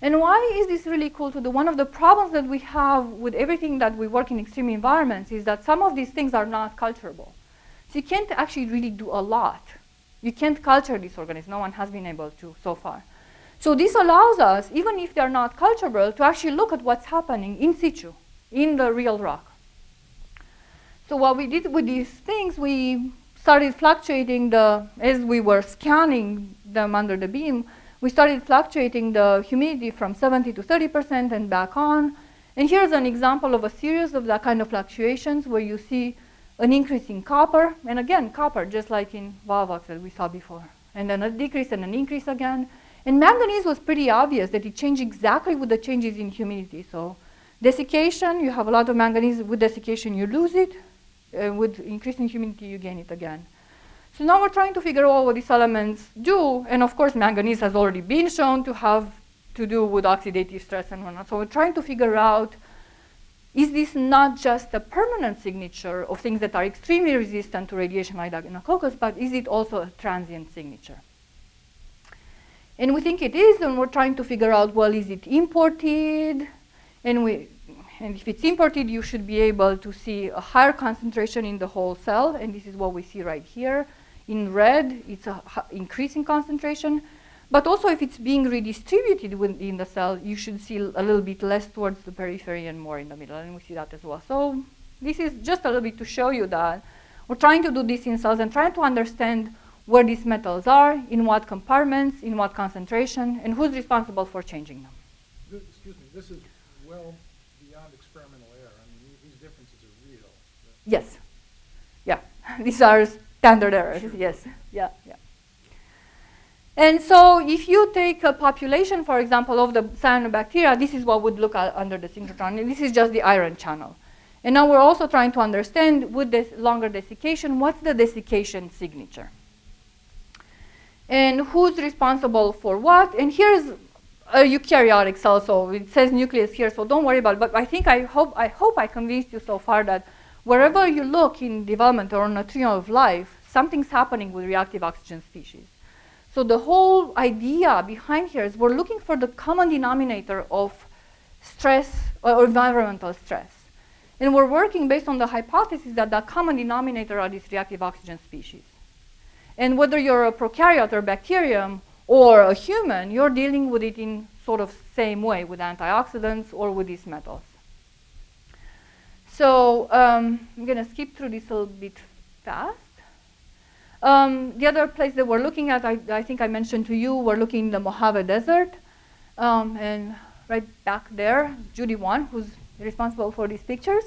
And why is this really cool to do? One of the problems that we have with everything that we work in extreme environments is that some of these things are not culturable. So you can't actually really do a lot. You can't culture these organisms. No one has been able to so far. So this allows us, even if they're not culturable, to actually look at what's happening in situ, in the real rock. So what we did with these things, we started fluctuating as we were scanning them under the beam, we started fluctuating the humidity from 70 to 30% and back on. And here's an example of a series of that kind of fluctuations where you see an increase in copper, and again, copper, just like in Volvox that we saw before. And then a decrease and an increase again. And manganese was pretty obvious that it changed exactly with the changes in humidity. So desiccation, you have a lot of manganese. With desiccation, you lose it. With increasing humidity, you gain it again. So now we're trying to figure out what these elements do. And of course, manganese has already been shown to have to do with oxidative stress and whatnot. So we're trying to figure out, is this not just a permanent signature of things that are extremely resistant to radiation like Anacoccus, but is it also a transient signature? And we think it is, and we're trying to figure out, well, is it imported? And if it's imported, you should be able to see a higher concentration in the whole cell, and this is what we see right here. In red, it's an increasing concentration. But also, if it's being redistributed within the cell, you should see a little bit less towards the periphery and more in the middle, and we see that as well. So this is just a little bit to show you that we're trying to do this in cells and trying to understand where these metals are, in what compartments, in what concentration, and who's responsible for changing them. Excuse me, this is well beyond experimental error. I mean, these differences are real. Yes. Yeah. These are standard errors. Sure. Yes. Yeah. Yeah. And so if you take a population, for example, of the cyanobacteria, this is what would look at under the synchrotron. And this is just the iron channel. And now we're also trying to understand, with this longer desiccation, what's the desiccation signature? And who's responsible for what? And here's a eukaryotic cell, so it says nucleus here, so don't worry about it. But I hope I convinced you so far that wherever you look in development or on a tree of life, something's happening with reactive oxygen species. So the whole idea behind here is we're looking for the common denominator of stress or environmental stress. And we're working based on the hypothesis that the common denominator are these reactive oxygen species. And whether you're a prokaryote or bacterium or a human, you're dealing with it in sort of same way with antioxidants or with these metals. So I'm going to skip through this a little bit fast. The other place that we're looking at, I think I mentioned to you, we're looking in the Mojave Desert. And right back there, Judy Wan, who's responsible for these pictures.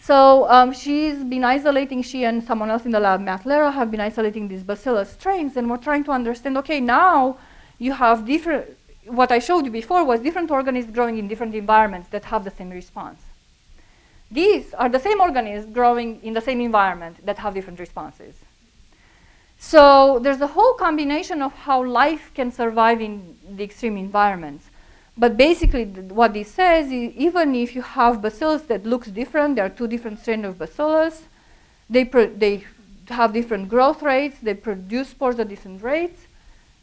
So she's been isolating, she and someone else in the lab, Matt Lera, have been isolating these bacillus strains, and we're trying to understand, okay, now you have different, what I showed you before was different organisms growing in different environments that have the same response. These are the same organisms growing in the same environment that have different responses. So there's a whole combination of how life can survive in the extreme environments. But basically, what this says is even if you have bacillus that looks different, there are two different strains of bacillus, they have different growth rates, they produce spores at different rates.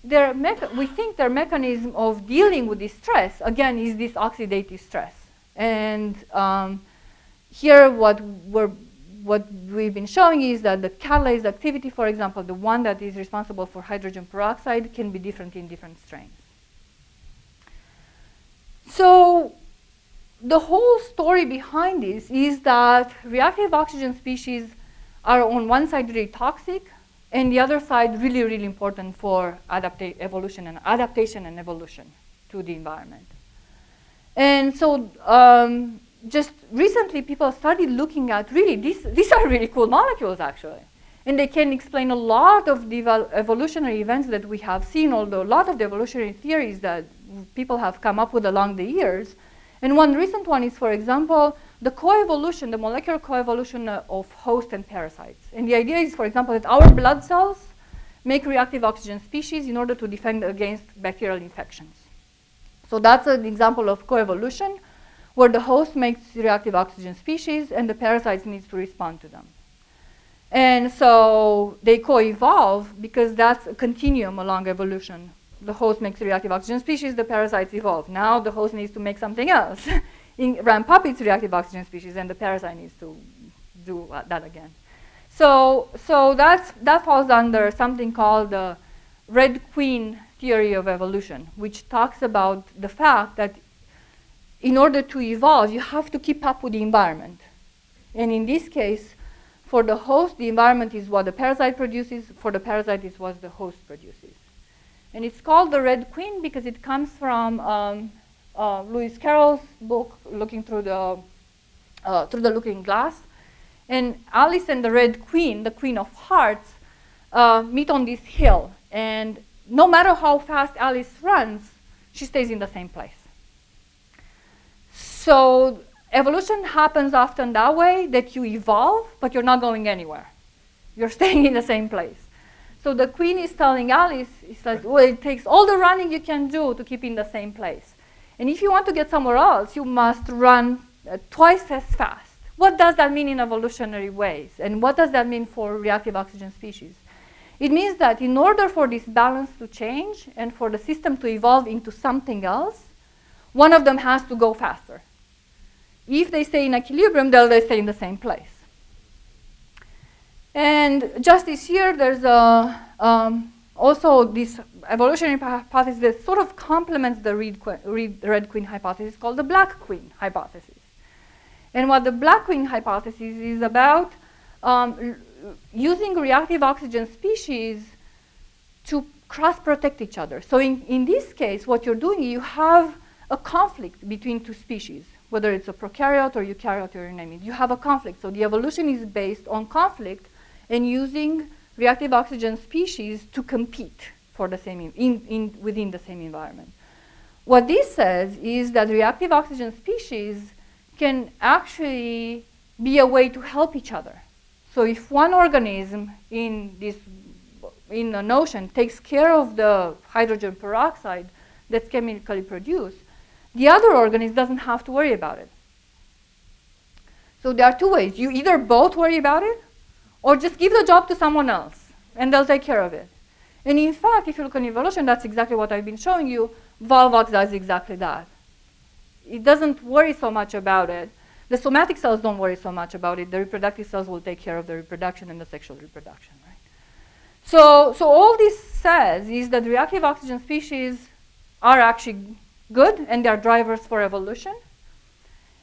We think their mechanism of dealing with this stress, again, is this oxidative stress. And here what we've been showing is that the catalase activity, for example, the one that is responsible for hydrogen peroxide, can be different in different strains. So the whole story behind this is that reactive oxygen species are on one side really toxic, and the other side really, really important for adaptation and evolution to the environment. And so just recently people started looking at really, these are really cool molecules actually. And they can explain a lot of the evolutionary events that we have seen, although a lot of the evolutionary theories that people have come up with along the years. And one recent one is, for example, the coevolution, the molecular coevolution of host and parasites. And the idea is, for example, that our blood cells make reactive oxygen species in order to defend against bacterial infections. So that's an example of coevolution, where the host makes reactive oxygen species and the parasites needs to respond to them. And so they co-evolve because that's a continuum along evolution. The host makes reactive oxygen species, the parasites evolve. Now the host needs to make something else, ramp up its reactive oxygen species, and the parasite needs to do that again. So that falls under something called the Red Queen theory of evolution, which talks about the fact that in order to evolve, you have to keep up with the environment. And in this case, for the host, the environment is what the parasite produces. For the parasite, is what the host produces. And it's called the Red Queen because it comes from Lewis Carroll's book, Looking Through the Looking Glass. And Alice and the Red Queen, the Queen of Hearts, meet on this hill. And no matter how fast Alice runs, she stays in the same place. So evolution happens often that way, that you evolve, but you're not going anywhere. You're staying in the same place. So the queen is telling Alice, it says, well, it takes all the running you can do to keep in the same place. And if you want to get somewhere else, you must run twice as fast. What does that mean in evolutionary ways? And what does that mean for reactive oxygen species? It means that in order for this balance to change and for the system to evolve into something else, one of them has to go faster. If they stay in equilibrium, they'll stay in the same place. And just this year, there's also this evolutionary hypothesis that sort of complements the Red Queen hypothesis called the Black Queen hypothesis. And what the Black Queen hypothesis is about, using reactive oxygen species to cross-protect each other. So in this case, what you're doing, you have a conflict between two species, whether it's a prokaryote or eukaryote or you name it. You have a conflict. So the evolution is based on conflict and using reactive oxygen species to compete for the same within the same environment. What this says is that reactive oxygen species can actually be a way to help each other. So if one organism in an ocean takes care of the hydrogen peroxide that's chemically produced, the other organism doesn't have to worry about it. So there are two ways. You either both worry about it, or just give the job to someone else, and they'll take care of it. And in fact, if you look at evolution, that's exactly what I've been showing you. Volvox does exactly that. It doesn't worry so much about it. The somatic cells don't worry so much about it. The reproductive cells will take care of the reproduction and the sexual reproduction, right? So all this says is that reactive oxygen species are actually good, and they are drivers for evolution.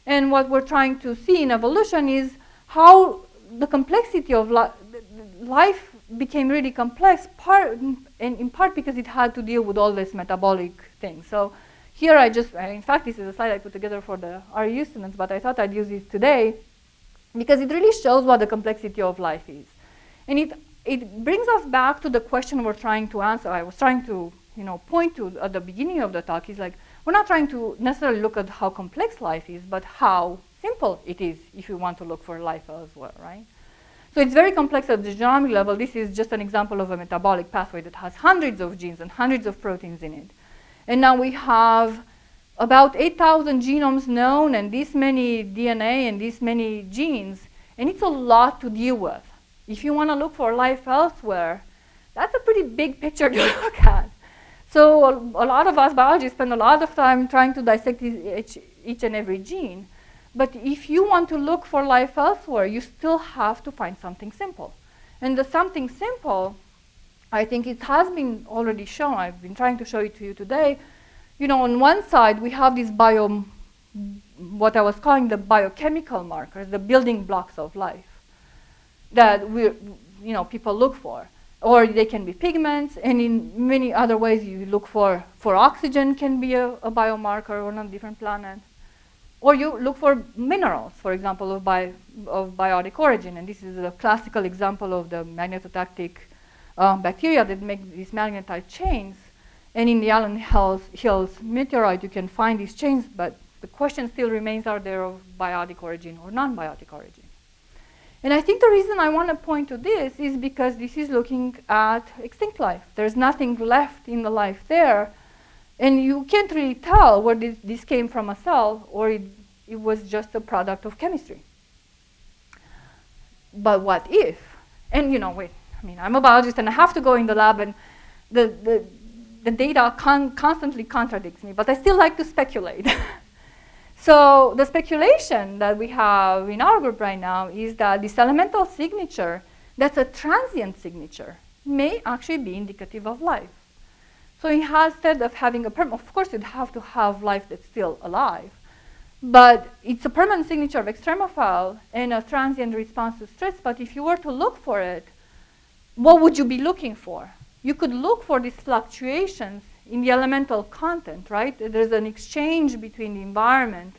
And what we're trying to see in evolution is how the complexity of life became really complex, and in part because it had to deal with all this metabolic things. So here in fact, this is a slide I put together for the RU students, but I thought I'd use this today because it really shows what the complexity of life is. And it brings us back to the question we're trying to answer. I was trying to point to at the beginning of the talk is like, we're not trying to necessarily look at how complex life is, but how simple it is if you want to look for life elsewhere, right? So it's very complex at the genomic level. This is just an example of a metabolic pathway that has hundreds of genes and hundreds of proteins in it. And now we have about 8,000 genomes known and this many DNA and this many genes, and it's a lot to deal with. If you want to look for life elsewhere, that's a pretty big picture to look at. So a lot of us biologists spend a lot of time trying to dissect each and every gene. But if you want to look for life elsewhere, you still have to find something simple. And the something simple, I think it has been already shown. I've been trying to show it to you today. On one side, we have these what I was calling the biochemical markers, the building blocks of life that people look for. Or they can be pigments, and in many other ways you look for oxygen can be a biomarker on a different planet. Or you look for minerals, for example, of biotic origin, and this is a classical example of the magnetotactic bacteria that make these magnetite chains. And in the Allen Hills meteorite, you can find these chains, but the question still remains, are they of biotic origin or non-biotic origin? And I think the reason I want to point to this is because this is looking at extinct life. There's nothing left in the life there, and you can't really tell where this came from a cell or it was just a product of chemistry. But what if? And I'm a biologist and I have to go in the lab, and the data constantly contradicts me, but I still like to speculate. So the speculation that we have in our group right now is that this elemental signature, that's a transient signature, may actually be indicative of life. So instead of having of course you'd have to have life that's still alive, but it's a permanent signature of extremophile and a transient response to stress. But if you were to look for it, what would you be looking for? You could look for these fluctuations in the elemental content, right? There's an exchange between the environment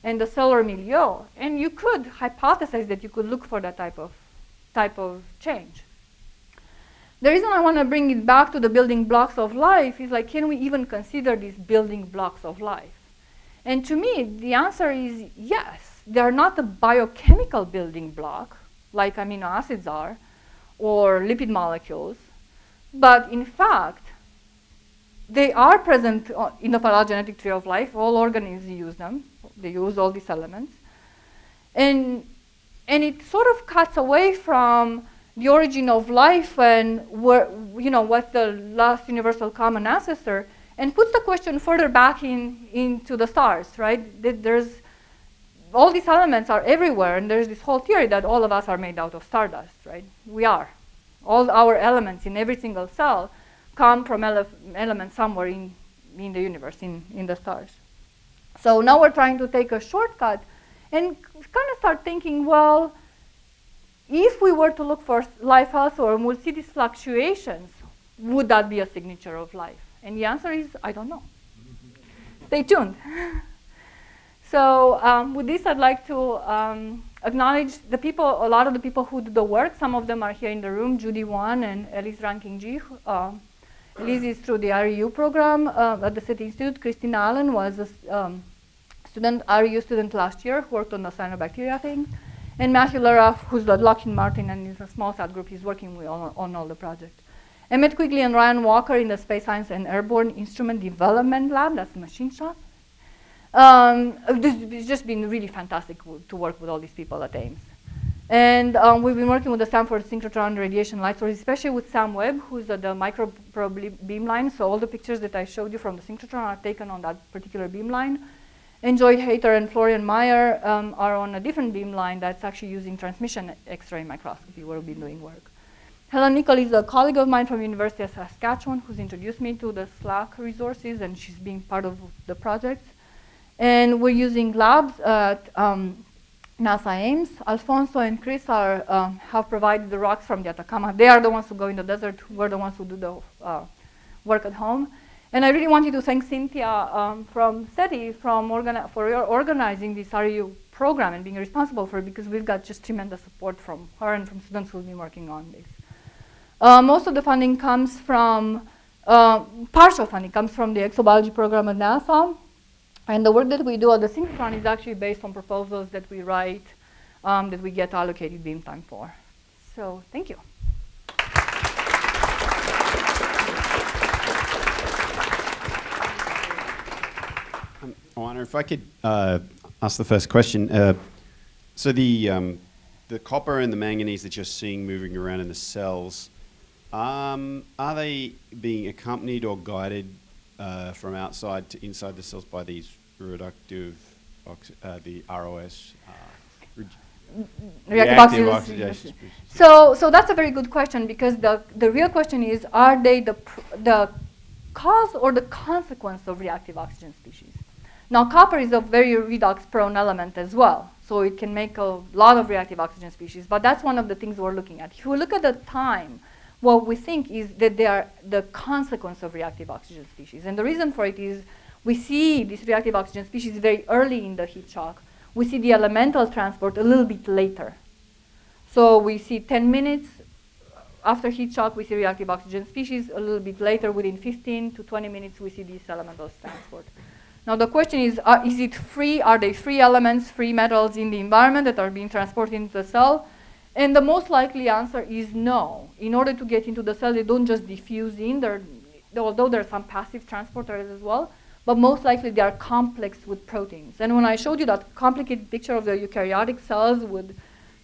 and the cellular milieu, and you could hypothesize that you could look for that type of change. The reason I want to bring it back to the building blocks of life is like, can we even consider these building blocks of life? And to me, the answer is yes. They are not a biochemical building block like amino acids are or lipid molecules, but in fact, they are present in the phylogenetic tree of life. All organisms use them. They use all these elements. And it sort of cuts away from the origin of life and what's the last universal common ancestor, and puts the question further back into the stars, right? There's all these elements are everywhere, and there's this whole theory that all of us are made out of stardust, right? We are. All our elements in every single cell come from elements somewhere in the universe, in the stars. So now we're trying to take a shortcut and kind of start thinking, well, if we were to look for life elsewhere and we'll see these fluctuations, would that be a signature of life? And the answer is, I don't know. Stay tuned. So with this, I'd like to acknowledge a lot of the people who do the work. Some of them are here in the room, Judy Wan and Elise Ranking-G. Elise is through the REU program at the SETI Institute. Christina Allen was a REU student last year who worked on the cyanobacteria thing. And Matthew Lara, who's the Lockheed Martin and is a small sat group, he's working with on all the projects. Emmett Quigley and Ryan Walker in the Space Science and Airborne Instrument Development Lab, that's the machine shop. It's just been really fantastic to work with all these people at Ames. And we've been working with the Stanford Synchrotron radiation light source, especially with Sam Webb, who's at the microbial beamline. So all the pictures that I showed you from the synchrotron are taken on that particular beamline. And Joy Hayter and Florian Meyer are on a different beamline that's actually using transmission X-ray microscopy, where we've been doing work. Helen Nicol is a colleague of mine from University of Saskatchewan who's introduced me to the SLAC resources, and she's been part of the project. And we're using labs at NASA Ames. Alfonso and Chris have provided the rocks from the Atacama. They are the ones who go in the desert. We're the ones who do the work at home. And I really wanted to thank Cynthia from SETI for organizing this RU program and being responsible for it, because we've got just tremendous support from her and from students who've been working on this. Most of the funding comes from, partial funding comes from the exobiology program at NASA. And the work that we do at the Synchrotron is actually based on proposals that we write, that we get allocated beam time for. So thank you. Oana, if I could ask the first question. So the copper and the manganese that you're seeing moving around in the cells, are they being accompanied or guided from outside to inside the cells by these reductive, the ROS, reactive oxidation. So that's a very good question, because the real question is, are they the cause or the consequence of reactive oxygen species? Now, copper is a very redox-prone element as well, so it can make a lot of reactive oxygen species, but that's one of the things we're looking at. If we look at the time, what we think is that they are the consequence of reactive oxygen species. And the reason for it is we see this reactive oxygen species very early in the heat shock. We see the elemental transport a little bit later. So we see 10 minutes after heat shock, we see reactive oxygen species. A little bit later, within 15 to 20 minutes, we see these elementals transport. Now the question is it free? Are they free elements, free metals in the environment that are being transported into the cell? And the most likely answer is no. In order to get into the cell, they don't just diffuse in, although there are some passive transporters as well, but most likely they are complex with proteins. And when I showed you that complicated picture of the eukaryotic cells with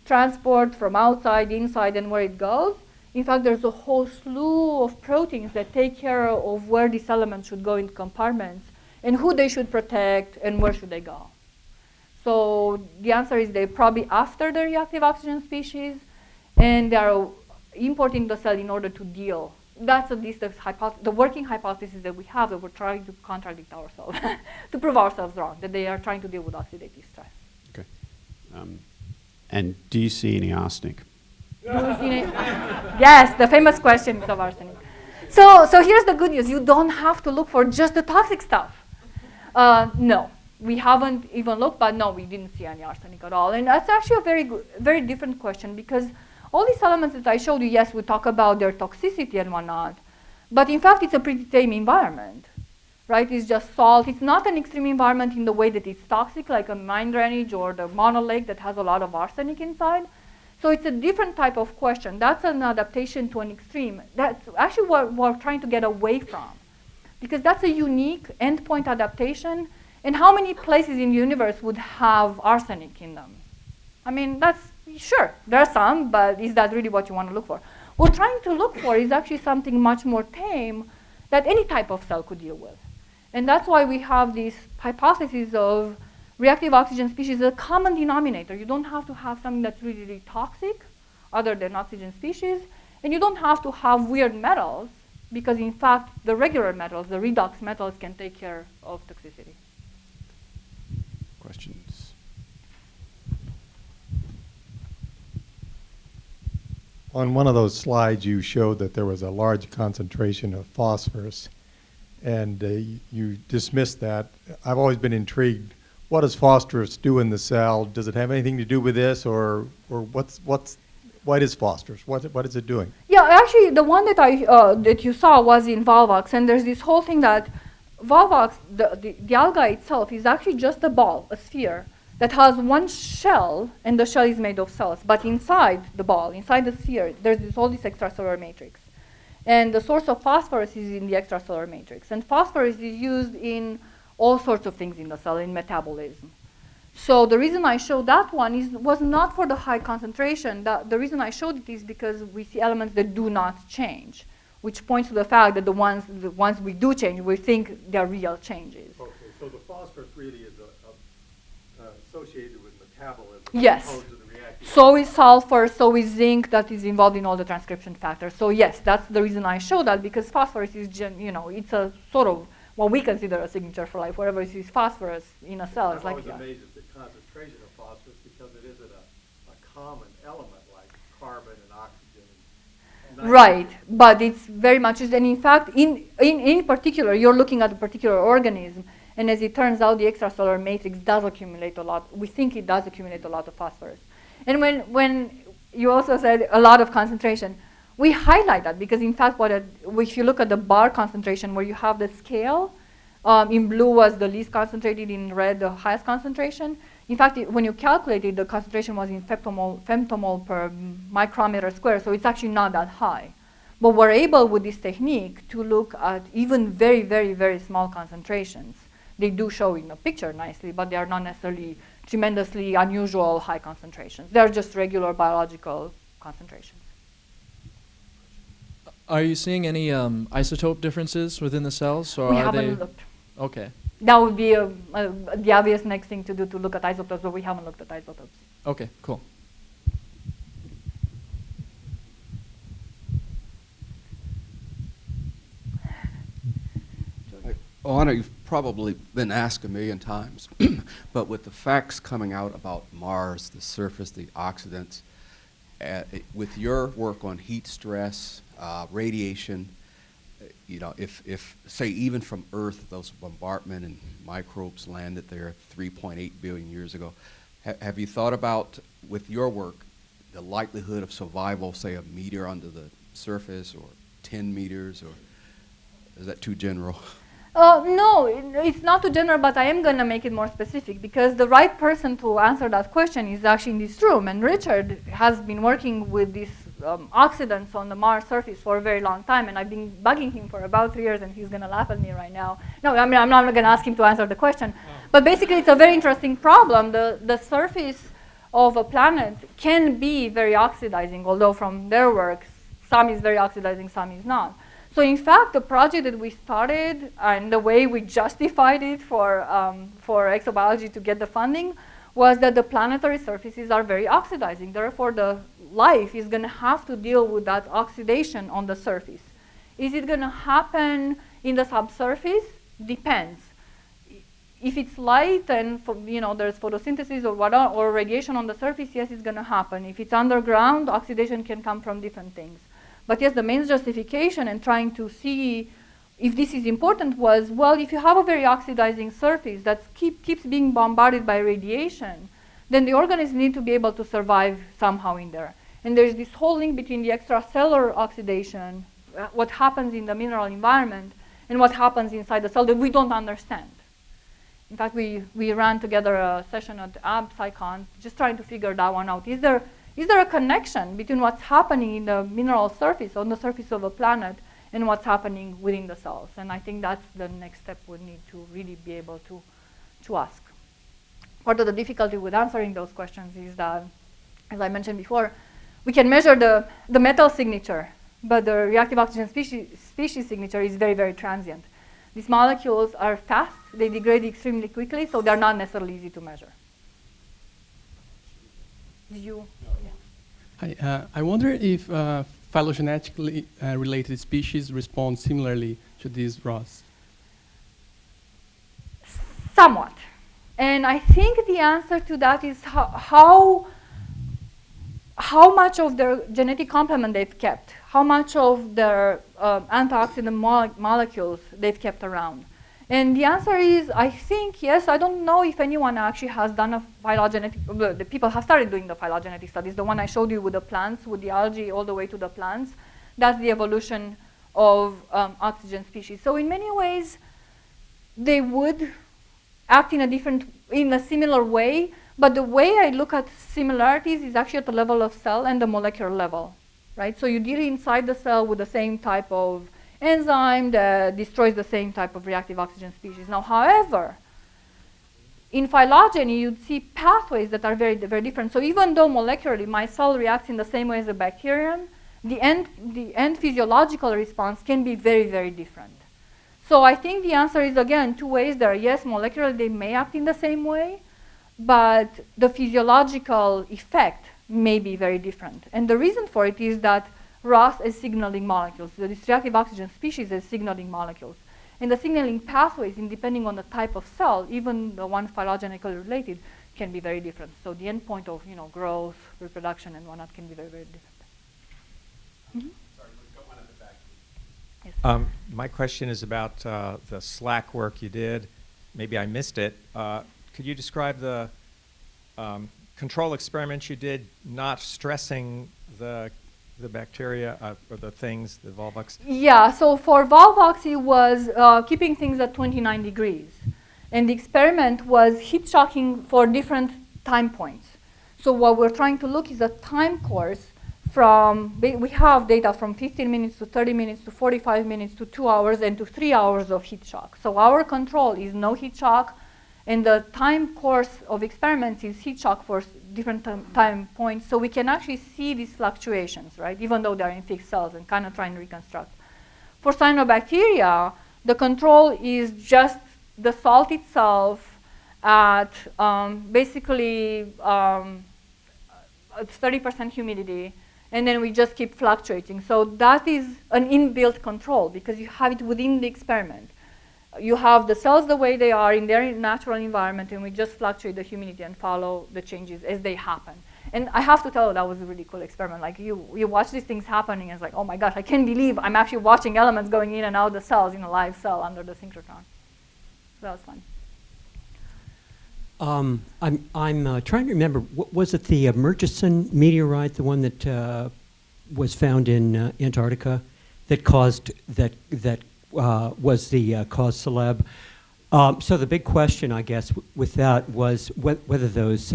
transport from outside, inside, and where it goes, in fact, there's a whole slew of proteins that take care of where these elements should go into compartments and who they should protect and where should they go. So the answer is they're probably after the reactive oxygen species, and they are importing the cell in order to deal. That's at least the working hypothesis that we have, that we're trying to contradict ourselves, to prove ourselves wrong, that they are trying to deal with oxidative stress. Okay. And do you see any arsenic? Yes, the famous question of arsenic. So here's the good news. You don't have to look for just the toxic stuff. No, we haven't even looked, but no, we didn't see any arsenic at all. And that's actually a very different question, because all these elements that I showed you, yes, we talk about their toxicity and whatnot, but in fact, it's a pretty tame environment, right? It's just salt. It's not an extreme environment in the way that it's toxic, like a mine drainage or the Mono Lake that has a lot of arsenic inside. So it's a different type of question. That's an adaptation to an extreme. That's actually what we're trying to get away from, because that's a unique endpoint adaptation. And how many places in the universe would have arsenic in them? I mean, sure, there are some, but is that really what you want to look for? What we're trying to look for is actually something much more tame that any type of cell could deal with. And that's why we have this hypothesis of reactive oxygen species as a common denominator. You don't have to have something that's really, really toxic, other than oxygen species, and you don't have to have weird metals, because in fact, the regular metals, the redox metals, can take care of toxicity. Questions? On one of those slides, you showed that there was a large concentration of phosphorus, and you dismissed that. I've always been intrigued. What does phosphorus do in the cell? Does it have anything to do with this, or what is phosphorus? What is it doing? Yeah, actually, the one that that you saw was in Volvox, and there's this whole thing that Volvox, the alga itself, is actually just a ball, a sphere, that has one shell, and the shell is made of cells. But inside the ball, inside the sphere, there's all this extracellular matrix. And the source of phosphorus is in the extracellular matrix. And phosphorus is used in all sorts of things in the cell, in metabolism. So the reason I showed that one was not for the high concentration. The reason I showed it is because we see elements that do not change, which points to the fact that the ones we do change, we think they're real changes. Okay, so the phosphorus really is associated with metabolism. Yes. As opposed to the reactive. So is sulfur, so is zinc that is involved in all the transcription factors. So yes, that's the reason I show that, because phosphorus is, it's a sort of what we consider a signature for life. Wherever you see phosphorus in a cell, it's like, I'm always amazed at the concentration of phosphorus because it isn't a common element like carbon and oxygen. And right, but it's very much used. And in fact, in particular, you're looking at a particular organism, and as it turns out, the extracellular matrix does accumulate a lot. We think it does accumulate a lot of phosphorus. And when you also said a lot of concentration, we highlight that because, in fact, if you look at the bar concentration where you have the scale, in blue was the least concentrated, in red the highest concentration. In fact, when you calculate it, the concentration was in femtomole per micrometer square, so it's actually not that high. But we're able with this technique to look at even very, very, very small concentrations. They do show in the picture nicely, but they are not necessarily tremendously unusual high concentrations. They're just regular biological concentrations. Are you seeing any isotope differences within the cells, or We are haven't they? looked. Okay. That would be the obvious next thing to do, to look at isotopes, but we haven't looked at isotopes. Okay. Cool. Oana, you've probably been asked a million times, but with the facts coming out about Mars, the surface, the oxidants, with your work on heat stress, radiation, if say even from Earth, those bombardment and microbes landed there 3.8 billion years ago, have you thought about, with your work, the likelihood of survival, say a meter under the surface or 10 meters, or is that too general? No, it's not too general, but I am going to make it more specific, because the right person to answer that question is actually in this room. And Richard has been working with these oxidants on the Mars surface for a very long time, and I've been bugging him for about 3 years, and he's going to laugh at me right now. No, I mean, I'm not going to ask him to answer the question. But basically, it's a very interesting problem. The surface of a planet can be very oxidizing, although from their work, some is very oxidizing, some is not. So in fact, the project that we started and the way we justified it for exobiology to get the funding was that the planetary surfaces are very oxidizing. Therefore, the life is going to have to deal with that oxidation on the surface. Is it going to happen in the subsurface? Depends. If it's light and there's photosynthesis or radiation on the surface, yes, it's going to happen. If it's underground, oxidation can come from different things. But yes, the main justification and trying to see if this is important was, well, if you have a very oxidizing surface that keeps being bombarded by radiation, then the organisms need to be able to survive somehow in there. And there's this whole link between the extracellular oxidation, what happens in the mineral environment, and what happens inside the cell that we don't understand. In fact, we ran together a session at AbSciCon just trying to figure that one out. Is there a connection between what's happening in the mineral surface, on the surface of a planet, and what's happening within the cells? And I think that's the next step we need to really be able to ask. Part of the difficulty with answering those questions is that, as I mentioned before, we can measure the metal signature, but the reactive oxygen species signature is very, very transient. These molecules are fast, they degrade extremely quickly, so they're not necessarily easy to measure. Hi, I wonder if phylogenetically related species respond similarly to these ROS. Somewhat. And I think the answer to that is how much of their genetic complement they've kept, how much of their antioxidant molecules they've kept around. And the answer is, I think, yes. I don't know if anyone actually has done a phylogenetic, the people have started doing the phylogenetic studies. The one I showed you with the plants, with the algae all the way to the plants, that's the evolution of oxygen species. So in many ways, they would act in a similar way, But the way I look at similarities is actually at the level of cell and the molecular level, right? So you deal inside the cell with the same type of enzyme that destroys the same type of reactive oxygen species. Now, however, in phylogeny, you'd see pathways that are very, very different. So even though molecularly my cell reacts in the same way as a bacterium, the end physiological response can be very, very different. So I think the answer is, again, two ways there. Yes, molecularly they may act in the same way, but the physiological effect may be very different. And the reason for it is that ROS is signaling molecules. The reactive oxygen species is signaling molecules. And the signaling pathways, depending on the type of cell, even the one phylogenetically related, can be very different. So the endpoint of growth, reproduction, and whatnot can be very, very different. Mm-hmm. Sorry, we've got one at the back. Yes. My question is about the SLAC work you did. Maybe I missed it. Could you describe the control experiments you did, not stressing the bacteria or the things, the Volvox? Yeah, so for Volvox, it was keeping things at 29 degrees. And the experiment was heat shocking for different time points. So what we're trying to look is a time course from, we have data from 15 minutes to 30 minutes to 45 minutes to 2 hours and to 3 hours of heat shock. So our control is no heat shock, and the time course of experiments is heat shock for different time points, so we can actually see these fluctuations, right, even though they're in fixed cells, and kind of try and reconstruct. For cyanobacteria, the control is just the salt itself at basically 30% humidity, and then we just keep fluctuating. So that is an inbuilt control because you have it within the experiment. You have the cells the way they are in their natural environment, and we just fluctuate the humidity and follow the changes as they happen. And I have to tell you, that was a really cool experiment. Like you watch these things happening, and it's like, oh my gosh, I can't believe I'm actually watching elements going in and out of the cells in a live cell under the synchrotron. So that was fun. I'm trying to remember. Was it the Murchison meteorite, the one that was found in Antarctica, that caused was the cause celeb? So the big question, I guess, with that was whether those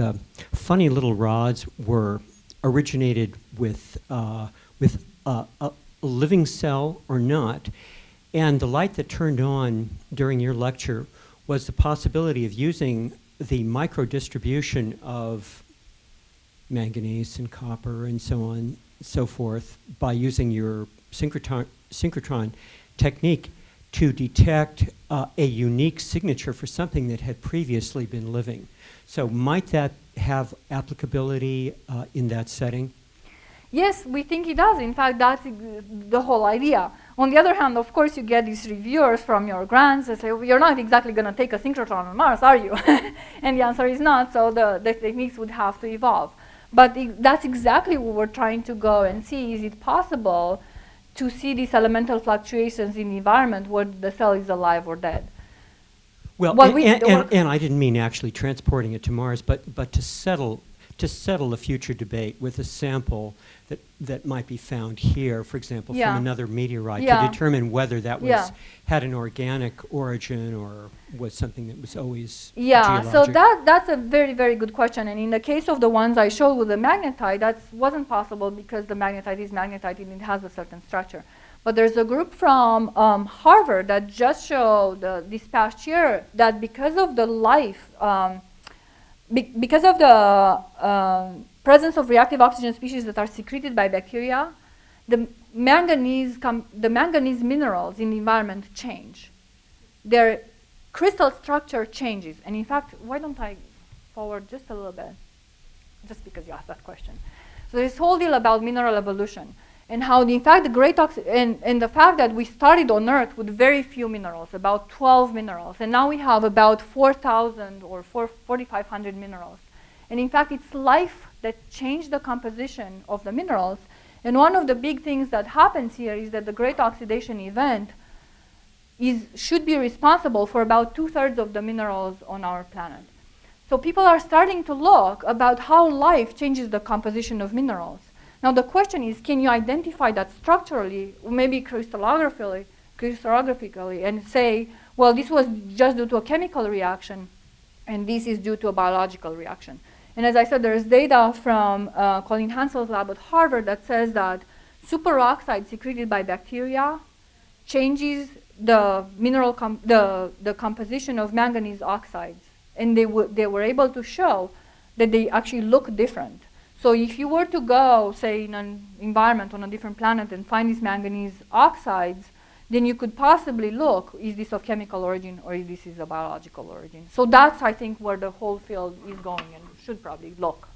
funny little rods were originated with a living cell or not. And the light that turned on during your lecture was the possibility of using the microdistribution of manganese and copper and so on and so forth by using your synchrotron technique to detect a unique signature for something that had previously been living. So might that have applicability in that setting? Yes, we think it does. In fact, that's the whole idea. On the other hand, of course, you get these reviewers from your grants that say, well, you're not exactly going to take a synchrotron on Mars, are you? And the answer is not, so the techniques would have to evolve. But that's exactly what we're trying to go and see. Is it possible to see these elemental fluctuations in the environment where the cell is alive or dead? Well, and I didn't mean actually transporting it to Mars, but to settle a future debate with a sample that might be found here, for example, from another meteorite, to determine whether that was had an organic origin or was something that was always geologic. So that's a very, very good question. And in the case of the ones I showed with the magnetite, that wasn't possible because the magnetite is magnetite and it has a certain structure. But there's a group from Harvard that just showed this past year that because of the life, because of the presence of reactive oxygen species that are secreted by bacteria, the manganese minerals in the environment change. Their crystal structure changes. And in fact, why don't I forward just a little bit? Just because you asked that question. So this whole deal about mineral evolution and how, in fact, the great and the fact that we started on Earth with very few minerals, about 12 minerals, and now we have about 4,000 or 4,500 minerals. And in fact, it's life that changed the composition of the minerals. And one of the big things that happens here is that the great oxidation event should be responsible for about 2/3 of the minerals on our planet. So people are starting to look about how life changes the composition of minerals. Now the question is, can you identify that structurally, or maybe crystallographically, and say, well, this was just due to a chemical reaction, And this is due to a biological reaction. And as I said, there's data from Colleen Hansel's lab at Harvard that says that superoxide secreted by bacteria changes the mineral the composition of manganese oxides. And they were able to show that they actually look different. So if you were to go, say, in an environment on a different planet and find these manganese oxides, then you could possibly look, is this of chemical origin or is this a biological origin? So that's, I think, where the whole field is going and should probably look.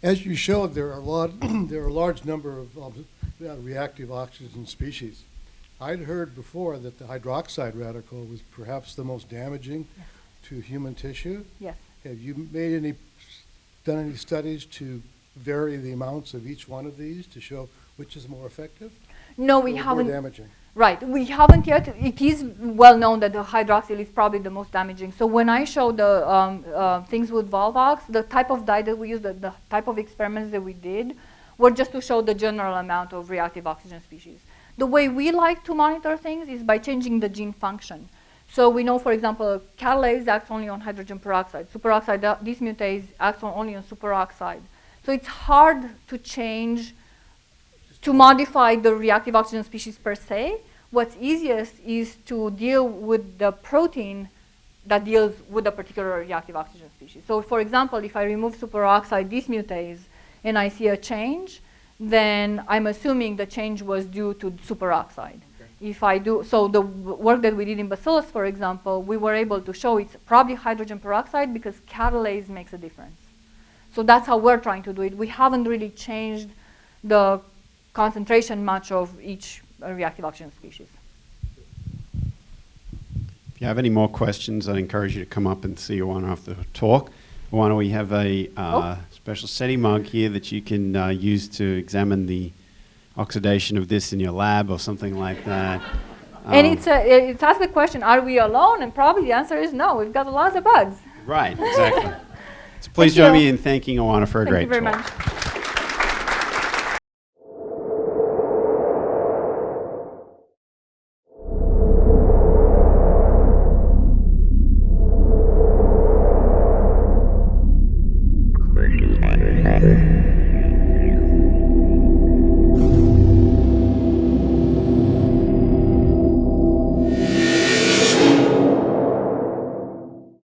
As you showed, there are a large number of reactive oxygen species. I'd heard before that the hydroxide radical was perhaps the most damaging to human tissue. Yes. Have you done any studies to vary the amounts of each one of these to show which is more effective? No, we or haven't. More damaging? Right, we haven't yet. It is well known that the hydroxyl is probably the most damaging. So when I show the things with Volvox, the type of dye that we used, the type of experiments that we did, were just to show the general amount of reactive oxygen species. The way we like to monitor things is by changing the gene function. So we know, for example, catalase acts only on hydrogen peroxide. Superoxide dismutase acts only on superoxide. So it's hard to change, to modify the reactive oxygen species per se. What's easiest is to deal with the protein that deals with a particular reactive oxygen species. So for example, if I remove superoxide dismutase and I see a change, then I'm assuming the change was due to superoxide. If I do, so the work that we did in Bacillus, for example, we were able to show it's probably hydrogen peroxide because catalase makes a difference. So that's how we're trying to do it. We haven't really changed the concentration much of each reactive oxygen species. If you have any more questions, I'd encourage you to come up and see Oana after the talk. Oana, we have a special SETI mug here that you can use to examine the oxidation of this in your lab or something like that. And it's asked the question, are we alone? And probably the answer is no. We've got lots of bugs. Right, exactly. So please join me in thanking Oana for a great talk. Thank you very much.